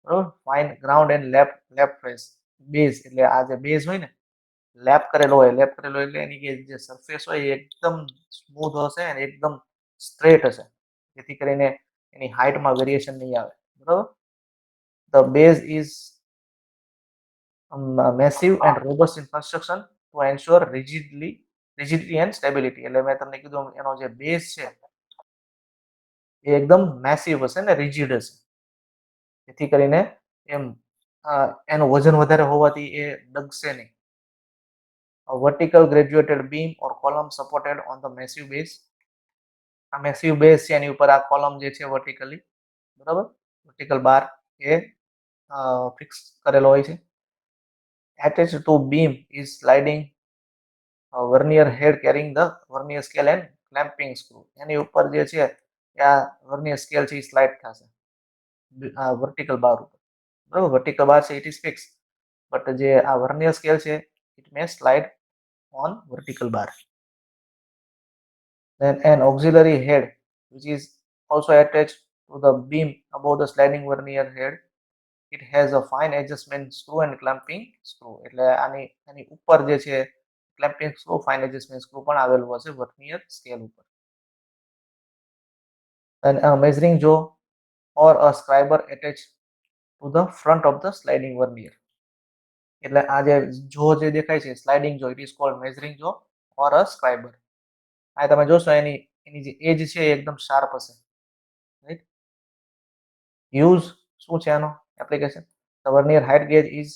બરોબર. Fine ground and left face. Base એટલે આ જે બેઝ હોય ને લેપ કરેલો એટલે એની જે સરફેસ હોય એ એકદમ સ્મૂથ હશે અને એકદમ સ્ટ્રેટ હશે, જેથી કરીને એની હાઇટમાં વેરિએશન નહીં આવે, બરોબર. The base is massive and robust in construction to ensure rigidity and stability. એટલે મેં તમને કીધું એનો જે બેઝ છે એ એકદમ મેસિવ હશે ને રિજિડ હશે, જેથી કરીને એમ એનું વજન વધારે હોવાથી એ ડગશે નહીં. A vertical graduated beam or column supported on the massive base. આ મેસિવ બેઝ છે એની ઉપર આ કોલમ જે છે વર્ટિકલી, બરાબર, વર્ટિકલ બાર એ ફિક્સ કરેલો હોય છે. Attached to beam is sliding vernier head carrying the vernier scale and clamping screw. એની ઉપર જે છે આ વર્નિયર સ્કેલ છે એ સ્લાઇડ થશે વર્ટિકલ બાર ઉપર, બરાબર. વર્ટિકલ બાર છે ઇટ ઇઝ ફિક્સ, બટ જે આ વર્નિયર સ્કેલ છે it May slide on vertical bar. Then an auxiliary head, which is also attached to the beam above the sliding vernier head. It has a fine adjustment screw and clamping screw. એટલે આની ઉપર જે છે clamping screw, fine adjustment screw પણ આવેલું હશે વર્નિયર સ્કેલ ઉપર. Then a measuring jaw or a scriber attached to the front of the sliding vernier. એટલે આ જે જો જે દેખાય છે સ્લાઇડિંગ જો, it is called measuring jaw or a scriber. આ તમે જોશો એની જે એજ છે એ એકદમ શાર્પ હશે, રાઈટ. યુઝ શું છે આનો application? The vernier height gauge is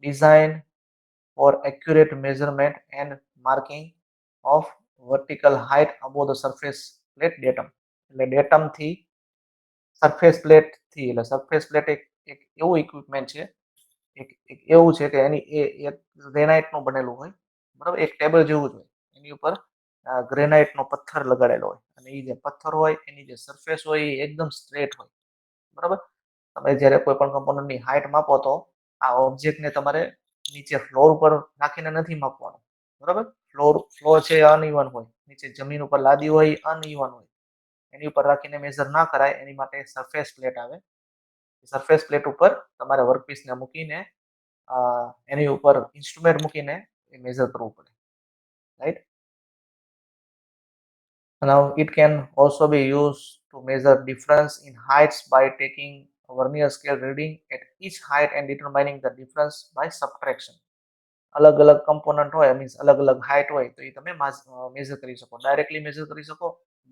designed for accurate measurement and marking of vertical height above the surface plate datum. એટલે datum થી સરફેસ પ્લેટ થી, એટલે સરફેસ પ્લેટ એક એવું ઇક્વિપમેન્ટ છે, એક એવું છે કે એની એક ગ્રેનાઇટનું બનેલું હોય, બરાબર, એક ટેબલ જેવું જ હોય, એની ઉપર ગ્રેનાઇટનો પથ્થર લગાડેલો હોય અને એ જે પથ્થર હોય એની જે સરફેસ હોય એ એકદમ સ્ટ્રેટ હોય, બરાબર. તમે જ્યારે કોઈ પણ કમ્પોનન્ટની હાઇટ માપો તો આ ઓબ્જેક્ટને તમારે નીચે ફ્લોર ઉપર નાખીને નથી માપવાનું, બરાબર. ફ્લોર છે અનઇવન હોય, નીચે જમીન ઉપર લાદી હોય અનઇવન હોય, એની ઉપર રાખીને મેઝર ના કરાય એની માટે સરફેસ પ્લેટ આવે. સરફેસ પ્લેટ ઉપર તમારે વર્કપીસને મૂકીને એની ઉપર ઇન્સ્ટ્રુમેન્ટ મૂકીને એ મેઝર કરવું પડે, right. Now it can also be used to measure difference in heights by taking a vernier scale reading at each height and determining the difference by subtraction. અલગ અલગ કમ્પોનન્ટ હોય, મીન્સ અલગ અલગ હાઇટ હોય તો એ તમે મેઝર કરી શકો, ડાયરેક્ટલી મેઝર કરી શકો,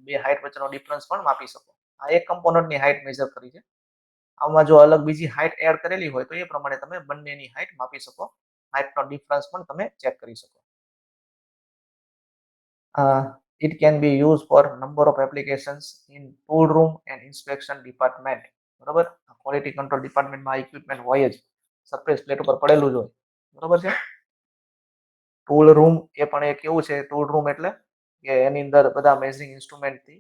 બે હાઇટ વચ્ચેનો ડિફરન્સ પણ માપી શકો. આ એક કમ્પોનન્ટની હાઇટ મેઝર કરી છે. આમાં જો અલગ બીજી હાઇટ એડ કરેલી હોય તો એ પ્રમાણે તમે બંનેની હાઇટ માપી શકો, હાઇટનો ડિફરન્સ પણ તમે ચેક કરી શકો. It can be used for number of applications in tool room and inspection department. બરોબર, ક્વોલિટી કંટ્રોલ ડિપાર્ટમેન્ટમાં આ ઇક્વિપમેન્ટ હોય જ, સરફેસ પ્લેટ ઉપર પડેલું જ હોય, બરોબર છે. ટૂલ રૂમ એ પણ એક એવું છે, ટૂલ રૂમ એટલે કે એની અંદર બધા મેઝરિંગ ઇન્સ્ટ્રુમેન્ટથી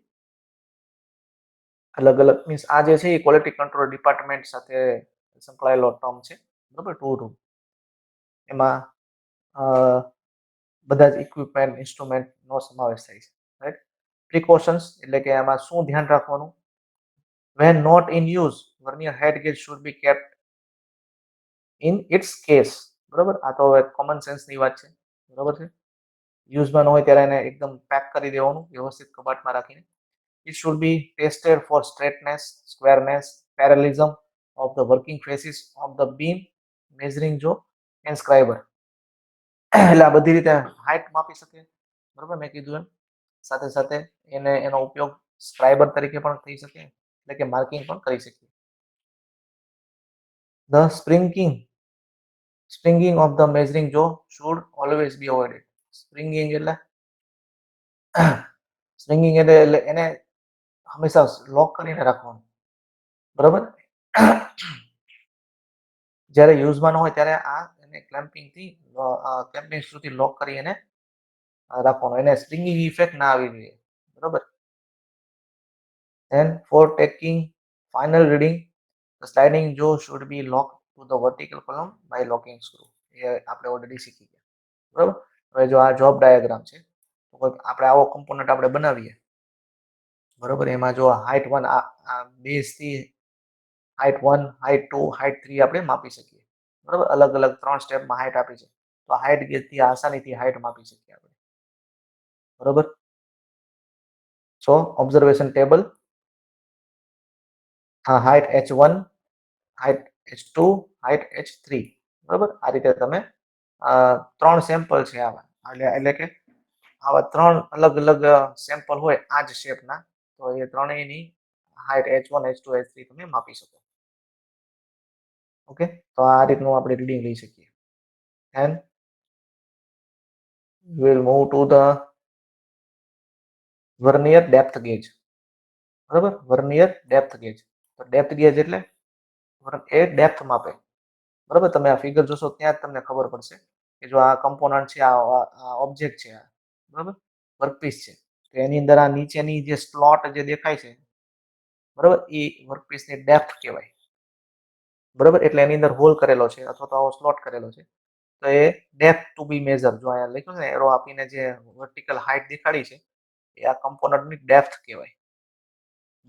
અલગ અલગ, મીન્સ આ જે છે એ ક્વોલિટી કંટ્રોલ ડિપાર્ટમેન્ટ સાથે સંકળાયેલો ટર્મ છે, બરોબર. ટૂલ રૂમ એમાં બધા જ ઇક્વિપમેન્ટ ઇન્સ્ટ્રુમેન્ટનો સમાવેશ થાય છે, રાઈટ. પ્રિકોશન્સ એટલે કે આમાં શું ધ્યાન રાખવાનું? When not in use, vernier height gauge should be kept in its case. બરોબર, આ તો હવે કોમન સેન્સની વાત છે, બરોબર છે. યુઝમાં ન હોય ત્યારે એને એકદમ પેક કરી દેવાનું વ્યવસ્થિત કબાટમાં રાખીને. It should be tested for straightness, squareness, parallelism of the working faces of the beam, measuring jaw and scriber. એટલે આ બધી રીતે હાઇટ માપી શકે, બરોબર, મેં કીધું એમ. સાથે સાથે એનો ઉપયોગ સ્ક્રાઇબર તરીકે પણ થઈ શકે, એટલે કે માર્કિંગ પણ કરી શકીએ. The springing of the measuring jaw should always be avoided. Springing એટલે એને હંમેશા લોક કરીને રાખવાનું, બરોબર. જ્યારે યુઝમાં ન હોય ત્યારે આ એને ક્લેમ્પિંગ સ્ક્રૂથી લોક કરી એને રાખવાનું, એને સ્પ્રિંગિંગ ઇફેક્ટ ના આવી જોઈએ, બરોબર. Then for taking final reading, the sliding jaw should be locked to the vertical column by locking screw. એ આપણે ઓલરેડી શીખી ગયા, બરોબર. હવે જો આ જોબ ડાયાગ્રામ છે, તો આપણે આવો કમ્પોનન્ટ આપણે બનાવીએ, બરોબર. એમાં જો હાઇટ 1 આ બેઝથી હાઇટ 1, હાઇટ 2, હાઇટ 3 આપણે માપી શકીએ, બરોબર. અલગ અલગ 3 સ્ટેપમાં હાઇટ આપી છે, તો હાઇટ ગેજથી આસાનીથી હાઇટ માપી શકીએ આપણે, બરોબર. So observation table, height H1, height H2, height H3, બરોબર. આ રીતે તમે 3 સેમ્પલ છે આવા, એટલે કે આવા 3 અલગ અલગ સેમ્પલ હોય આ જ શેપના, તો એ ત્રણેયની હાઇટ H1, H2, H3 તમે માપી શકો. ઓકે, તો આ રીતનું આપણે રીડિંગ લઈ શકીએ. And we'll move to the vernier depth gauge, બરાબર. વર્નિયર ડેપ્થ ગેજ, તો ડેપ્થ ગેજ એટલે એ ડેપ્થ માપે, બરાબર. તમે આ ફિગર જોશો ત્યાં જ તમને ખબર પડશે કે જો આ કમ્પોનન્ટ છે, આ ઓબ્જેક્ટ છે, બરાબર, વર્કપીસ છે, તો એની અંદર આ નીચેની જે સ્લોટ જે દેખાય છે, બરાબર, એ વર્કપીસની ડેપ્થ કહેવાય, બરાબર. એટલે એની અંદર હોલ કરેલો છે અથવા તો આવો સ્લોટ કરેલો છે, તો એ ડેપ્થ ટુ બી મેઝર, જો અહીંયા લખ્યું છે ને એરો આપીને જે વર્ટિકલ હાઈટ દેખાડી છે એ આ કમ્પોનન્ટની ડેપ્થ કહેવાય.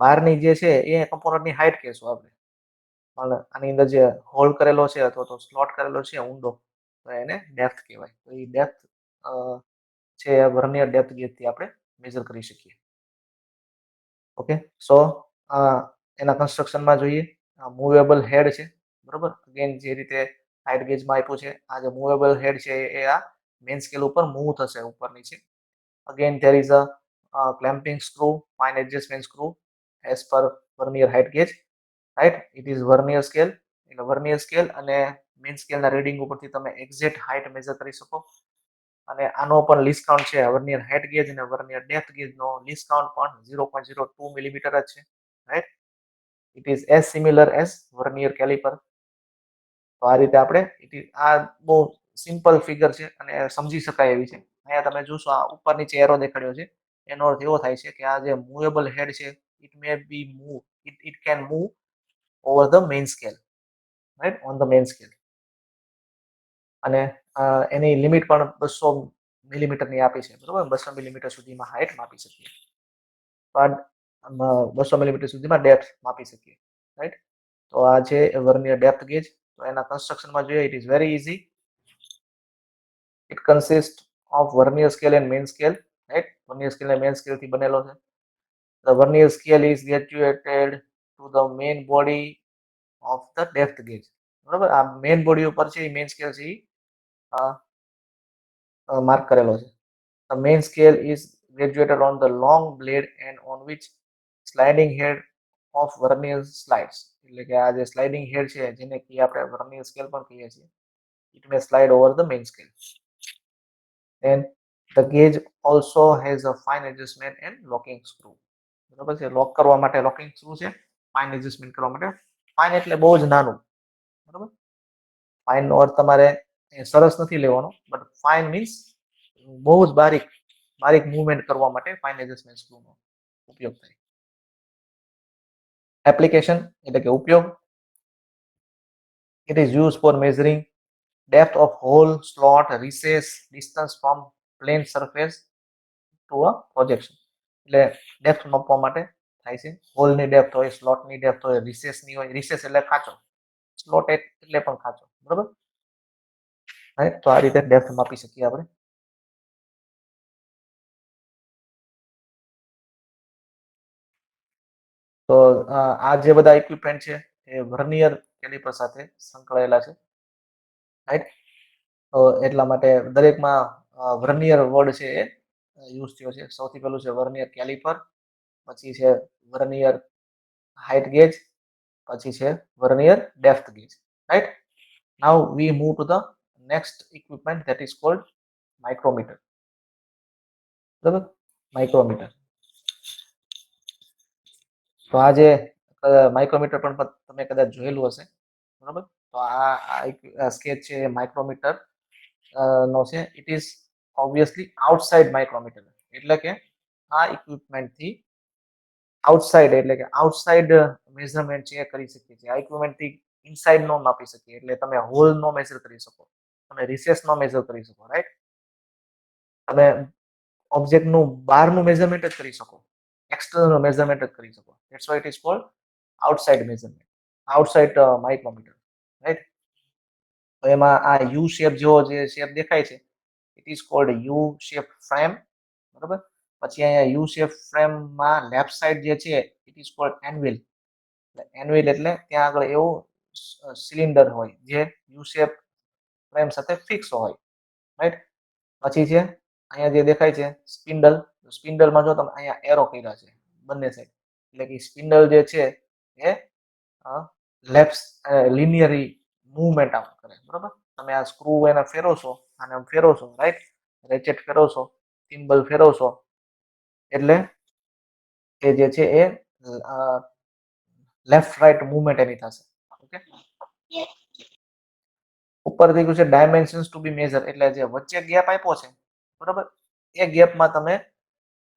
બહારની જે છે એ કમ્પોનન્ટની હાઈટ કહેશું આપણે, પણ આની અંદર જે હોલ કરેલો છે અથવા તો સ્લોટ કરેલો છે ઊંડો, તો એને ડેપ્થ કહેવાય. તો એ ડેપ્થ છે વર્નિયર ડેપ્થ ગેજથી આપણે મેઝર કરી શકીએ. ઓકે, સો એના કન્સ્ટ્રક્શનમાં જોઈએ, મૂવેબલ હેડ છે, બરોબર. અગેન જે રીતે હાઈટ ગેજમાં આપ્યું છે, આ જે મૂવેબલ હેડ છે એ આ મેઇન સ્કેલ ઉપર મૂવ થશે ઉપર નીચે. Again there is a clamping screw, fine adjustment screw as per vernier height gauge, right. It is vernier scale, એટલે વર્નિયર સ્કેલ અને મેઇન સ્કેલના રીડિંગ ઉપરથી તમે એક્ઝેક્ટ હાઈટ મેઝર કરી શકો. અને આનો પણ લીસ્ટ કાઉન્ટ છે વર્નિયર હાઈટ ગેજ અને વર્નિયર ડેપ્થ ગેજનો લીસ્ટ કાઉન્ટ પણ 0.02 મિલીમીટર જ છે, right. It is as similar as vernier calliper. તો આ રીતે આપણે આ બહુ સિમ્પલ ફિગર છે અને સમજી શકાય એવી છે. અહીંયા તમે જોશો આ ઉપર નીચે એરો દેખાડ્યો છે, એનો અર્થ એવો થાય છે કે આ જે મૂવેબલ હેડ છે it may be move, it can move over the main scale, right, on the main scale. અને એની લિમિટ પણ 200 મિલીમીટરની આપી છે, બરોબર. 200 મિલીમીટર સુધીમાં હાઈટ માપી શકીએ, પણ 200 મિલીમીટર સુધીમાં ડેપ્થ માપી શકીએ, રાઈટ. તો આ છે વર્નિયર ડેપ્થ ગેજ. તો એના કન્સ્ટ્રક્શનમાં જોઈએ, it is very easy. It consist of vernier scale and main scale, right. Vernier scale અને મેઇન સ્કેલથી બનેલો છે. The vernier scale is graduated to the main body of the depth gauge, બરાબર. આ મેઇન બોડી ઉપર છે એ મેઇન સ્કેલ છે એ માર્ક કરેલો છે. The main scale is graduated on the long blade and on which sliding head of vernier slides, એટલે કે આ જે સ્લાઇડિંગ હેડ છે જેને કે આપણે વર્નિયર સ્કેલ પણ કહીએ છીએ, it may slide over the main scale. And the gauge also has a fine adjustment and locking screw, બરાબર છે. લોક કરવા માટે લોકિંગ સ્ક્રૂ છે, ફાઇન એડજસ્ટમેન્ટ કરવા માટે. ફાઇન એટલે બહુ જ નાનું, બરાબર. ફાઇન નો અર્થ તમારે સરસ નથી લેવાનો, બટ ફાઇન મીન્સ બહુ જ બારીક બારીક મૂવમેન્ટ કરવા માટે ફાઇન એડજસ્ટમેન્ટ સ્ક્રૂનો ઉપયોગ થાય. એપ્લિકેશન એટલે કે ઉપયોગ, it is used for measuring depth of hole, slot, recess, distance from plane surface to a projection. એટલે ડેપ્થ માપવા માટે થાય છે. હોલની ડેપ્થ હોય, સ્લોટની ડેપ્થ હોય, રિસેસની હોય. રિસેસ એટલે ખાંચો, સ્લોટ એટલે પણ ખાંચો, બરાબર. રાઈટ, તો આ રીતે ડેપ્થ માપી શકીએ આપણે. તો આ જે બધા ઇક્વિપમેન્ટ છે એ વર્નિયર કેલિપર સાથે સંકળાયેલા છે, રાઈટ. તો એટલા માટે દરેકમાં વર્નિયર વર્ડ છે એ યુઝ થયો છે. સૌથી પહેલું છે વર્નિયર કેલિપર, પછી છે વર્નિયર હાઈટ ગેજ, પછી છે vernier depth gauge, right. Now we move to the next equipment that is called micrometer, બરાબર. માઇક્રોમીટર. તો આ જે માઇક્રોમીટર પણ તમે કદાચ જોયેલું હશે, બરાબર. તો આ સ્કેચ છે માઇક્રોમીટર નો છે. It is obviously outside micrometer, એટલે કે આ ઇક્વિપમેન્ટથી આઉટસાઇડ, એટલે કે આઉટસાઇડ મેઝરમેન્ટ છે એ કરી શકીએ છીએ. આ ઇક્વિપમેન્ટથી ઇનસાઇડ નો માપી શકીએ, એટલે તમે હોલ નો મેઝર કરી શકો, તમે રિસેસ નો મેઝર કરી શકો, રાઈટ. તમે ઓબ્જેક્ટનું બહારનું મેઝરમેન્ટ જ કરી શકો, એક્સટર્નલ મેઝરમેન્ટ જ કરી શકો. That's why it is called outside measurement, outside micrometer, right. તો એમાં આ યુ શેપ જેવો જે શેપ દેખાય છે, it is cold you shape frame, બરાબર. પછી અહીંયા યુ શેપ ફ્રેમમાં લેફ્ટ સાઈડ જે છે ઇટ ઇઝ કોલ્ડ એનવિલ. એનવિલ એટલે ત્યાં આગળ એવું સિલિન્ડર હોય જે યુ શેપ ફ્રેમ સાથે ફિક્સ હોય, રાઈટ. પછી છે અહીંયા જે દેખાય છે સ્પિન્ડલ. સ્પિન્ડલમાં જો તમે અહીંયા એરો કર્યા છે બંને સાઈડ, એટલે કે સ્પિન્ડલ જે છે એ લેફ્ટ લિનિયરી મૂવમેન્ટ આમ કરે, બરાબર. તમે આ સ્ક્રૂ એને ફેરવશો, આને આમ ફેરવશો, રાઈટ. રેચેટ ફેરવશો, થિમ્બલ ફેરવશો, એટલે એ જે છે એ લેફ્ટ રાઈટ મૂવમેન્ટ એની થશે, ઓકે. ઉપર થઈ ગયું છે ડાયમેન્શન્સ ટુ બી મેઝર, એટલે જે વચ્ચે ગેપ આપ્યો છે, બરાબર, એ ગેપમાં તમે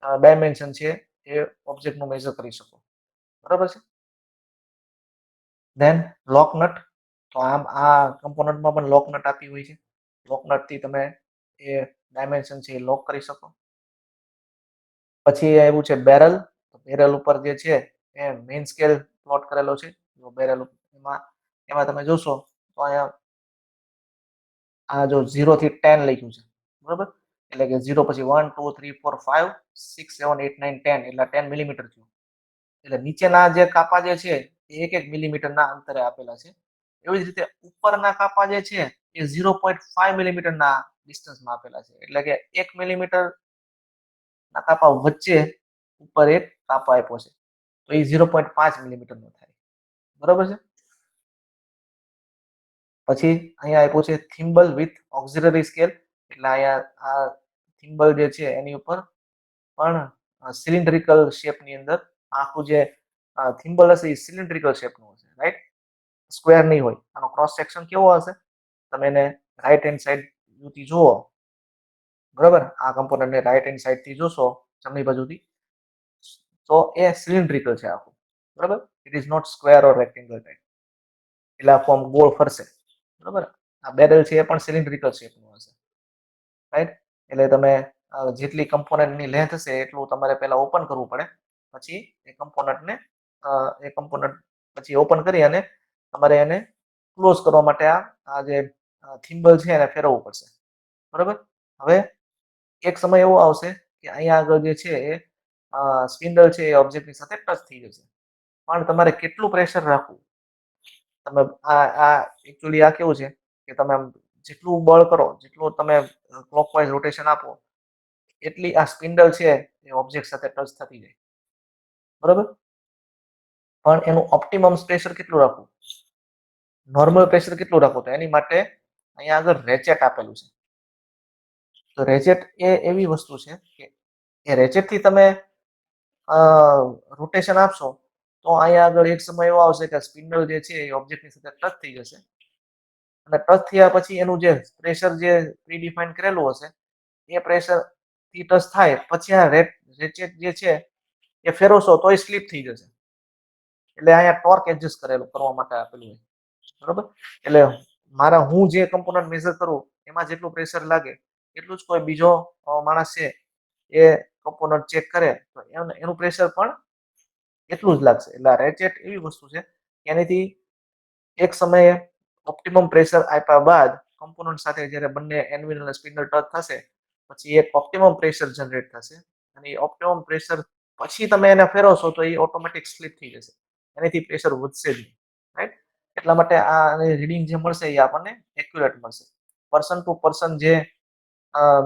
ડાયમેન્શન છે એ ઓબ્જેક્ટનું મેઝર કરી શકો, બરાબર છે. ધેન લોક નટ. તો આમ આ કમ્પોનન્ટમાં પણ લોક નટ આપી હોય છે, લોક નટથી તમે એ ડાયમેન્શન છે એ લોક કરી શકો. પછી આવ્યું છે બેરલ. બેરલ ઉપર જે છે એ મેઇન સ્કેલ પ્લોટ કરેલો છે. જો બેરલ એમાં એમાં તમે જોશો તો અહીંયા આ જો 0 થી 10 લખ્યું છે, બરોબર? એટલે કે 0 પછી 1 2 3 4 5 6 7 8 9 10 એટલે 10 મિલીમીટર થયું. એટલે નીચેના જે કાપા જે છે એ 1 મિલીમીટરના અંતરે આપેલા છે. એવી જ રીતે ઉપરના કાપા જે છે એ 0.5 મિલીમીટરના ડિસ્ટન્સમાં આપેલા છે. એટલે કે 1 મિલીમીટર ના કાપા વચ્ચે ઉપર એક કાપો આપ્યો છે. તો એ 0.5 મિલીમીટરનો થાય. બરોબર છે? પછી અહીંયા આપ્યું છે થિમ્બલ વિથ ઓક્સિલરી સ્કેલ. એટલે અહીંયા આ થિમ્બલ જે છે એની ઉપર પણ સિલિન્ડ્રિકલ શેપની અંદર આખું જે થિમ્બલ હશે એ સિલિન્ડ્રિકલ શેપનું હશે, રાઈટ? સ્ક્વેર નહીં હોય. આનો ક્રોસ સેક્શન કેવો હશે? તમે એને રાઈટ હેન્ડ સાઈડ વ્યૂથી જુઓ, બરાબર? આ કમ્પોનન્ટને રાઈટ હેન્ડ સાઈડથી જોશો, જમણી બાજુથી, તો એ સિલિન્ડ્રિકલ છે આખું, બરાબર? It is naught square or rectangle type. એટલે આખું આમ ગોળ ફરશે, બરાબર? આ બેરલ છે એ પણ સિલિન્ડ્રિકલ શેપનું હશે, રાઈટ? એટલે તમે જેટલી કમ્પોનન્ટની લેન્થ હશે એટલું તમારે પહેલા ઓપન કરવું પડે. પછી એ કમ્પોનન્ટ પછી ઓપન કરી અને તમારે એને ક્લોઝ કરવા માટે આ જે થિમ્બલ છે એને ફેરવવું પડશે, બરાબર? હવે એક સમય એવો આવશે કે અહીંયા આગળ જે છે એ સ્પિન્ડલ છે એ ઓબ્જેક્ટની સાથે ટચ થઈ જશે. પણ તમારે કેટલું પ્રેશર રાખવું? તમે આ એકચ્યુઅલી આ કેવું છે કે તમે જેટલું બળ કરો, જેટલું તમે ક્લોકવાઇઝ રોટેશન આપો, એટલી આ સ્પિન્ડલ છે એ ઓબ્જેક્ટ સાથે ટચ થતી જાય, બરાબર? પણ એનું ઓપ્ટિમમ પ્રેશર કેટલું રાખવું? નોર્મલ પ્રેશર કેટલું રાખવું? તો એની માટે અહીંયા આગળ રેચેટ આપેલું છે. તો રેચેટ એ એવી વસ્તુ છે કે એ રેચેટથી તમે રોટેશન આપશો તો અહીંયા આગળ એક સમય એવો આવશે કે સ્પિન્ડલ જે છે એ ઓબ્જેક્ટની સાથે ટચ થઈ જશે. અને ટચ થયા પછી એનું જે પ્રેશર જે પ્રીડિફાઇન કરેલું હશે એ પ્રેશર થી ટચ થાય પછી આ રેચેટ જે છે એ ફેરવશો તો એ સ્લીપ થઈ જશે. એટલે અહીંયા ટોર્ક એડજસ્ટ કરેલું કરવા માટે આપેલું હોય, બરોબર? એટલે હું જે કમ્પોનન્ટ મેઝર કરું એમાં જેટલું પ્રેશર લાગે એટલું જ કોઈ બીજો માણસ છે એ કમ્પોનન્ટ ચેક કરે તો એનું પ્રેશર પણ એટલું જ લાગશે. એટલે રેચેટ એવી વસ્તુ છે એનાથી એક સમયે ઓપ્ટિમમ પ્રેશર આપ્યા બાદ કમ્પોનન્ટ સાથે જ્યારે બંને એન્વિલ અને સ્પિન્ડલ ટચ થશે પછી એક ઓપ્ટિમમ પ્રેશર જનરેટ થશે અને એ ઓપ્ટિમમ પ્રેશર પછી તમે એને ફેરવશો તો એ ઓટોમેટિક સ્લીપ થઈ જશે. એનાથી પ્રેશર વધશે જ નહીં, રાઈટ? એટલા માટે આ રીડિંગ જે મળશે એ આપણને એક્યુરેટ મળશે. પર્સન ટુ પર્સન જે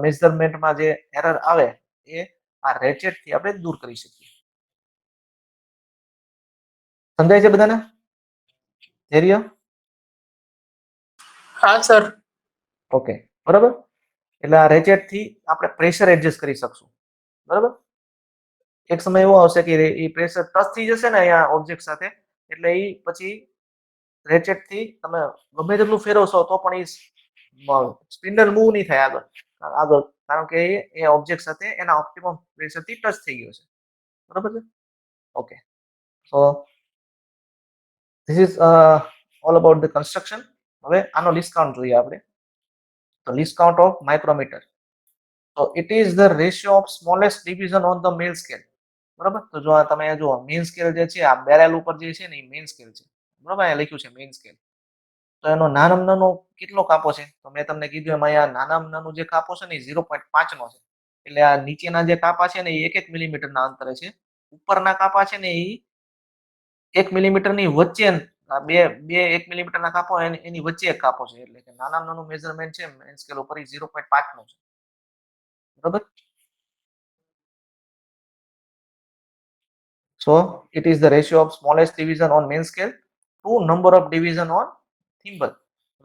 મેઝરમેન્ટમાં જે એરર આવે એ આ રેચેટથી આપણે દૂર કરી શકીએ. સમજાય છે બધાને? ધૈર્ય? હા સર. ઓકે, બરાબર? એટલે આ રેચેટથી આપણે પ્રેશર એડજસ્ટ કરી શકશું, બરાબર? એક સમય એવો આવશે કે એ પ્રેશર ટચ થઈ જશે ને અહીંયા ઓબ્જેક્ટ સાથે એટલે એ પછી રેચેટથી તમે ગમે તેટલું ફેરવશો તો પણ એ સ્પિન્ડલ મૂવ નહીં થાય આગળ, કારણ કે એ ઓબ્જેક્ટ સાથે એના ઓપ્ટિમમ પ્રેશરથી ટચ થઈ ગયો છે, બરાબર છે? Okay, so this is all about the construction. હવે આનો લિસ્ટ કાઉન્ટ જોઈએ આપણે. તો લિસ્ટ કાઉન્ટ ઓફ માઇક્રોમીટર. તો it is the ratio of smallest division on the main scale. બરાબર? તો જો તમે જુઓ મેઇન સ્કેલ જે છે આ બેરેલ ઉપર જે છે ને એ મેઇન સ્કેલ છે, બરાબર? અહીંયા લખ્યું છે મેઇન સ્કેલ. તો એનો નાનામાં નાનો કેટલો કાપો છે? તો મેં તમને કીધું એમ અહીંયા નાનામાં નાનું જે કાપો છે ને એ 0.5 નો છે. એટલે આ નીચેના જે કાપા છે ને એ 1 મિલીમીટરના અંતરે છે. ઉપરના કાપા છે ને એ 1 મિલીમીટરની વચ્ચે બે બે 1 મિલીમીટરના કાપો એની વચ્ચે એક કાપો છે. એટલે કે નાનામાં નાનું મેઝરમેન્ટ છે મેઇન સ્કેલ ઉપર એ 0.5 નું છે, બરાબર? So it is the ratio of smallest division on main scale to number of division on thimble.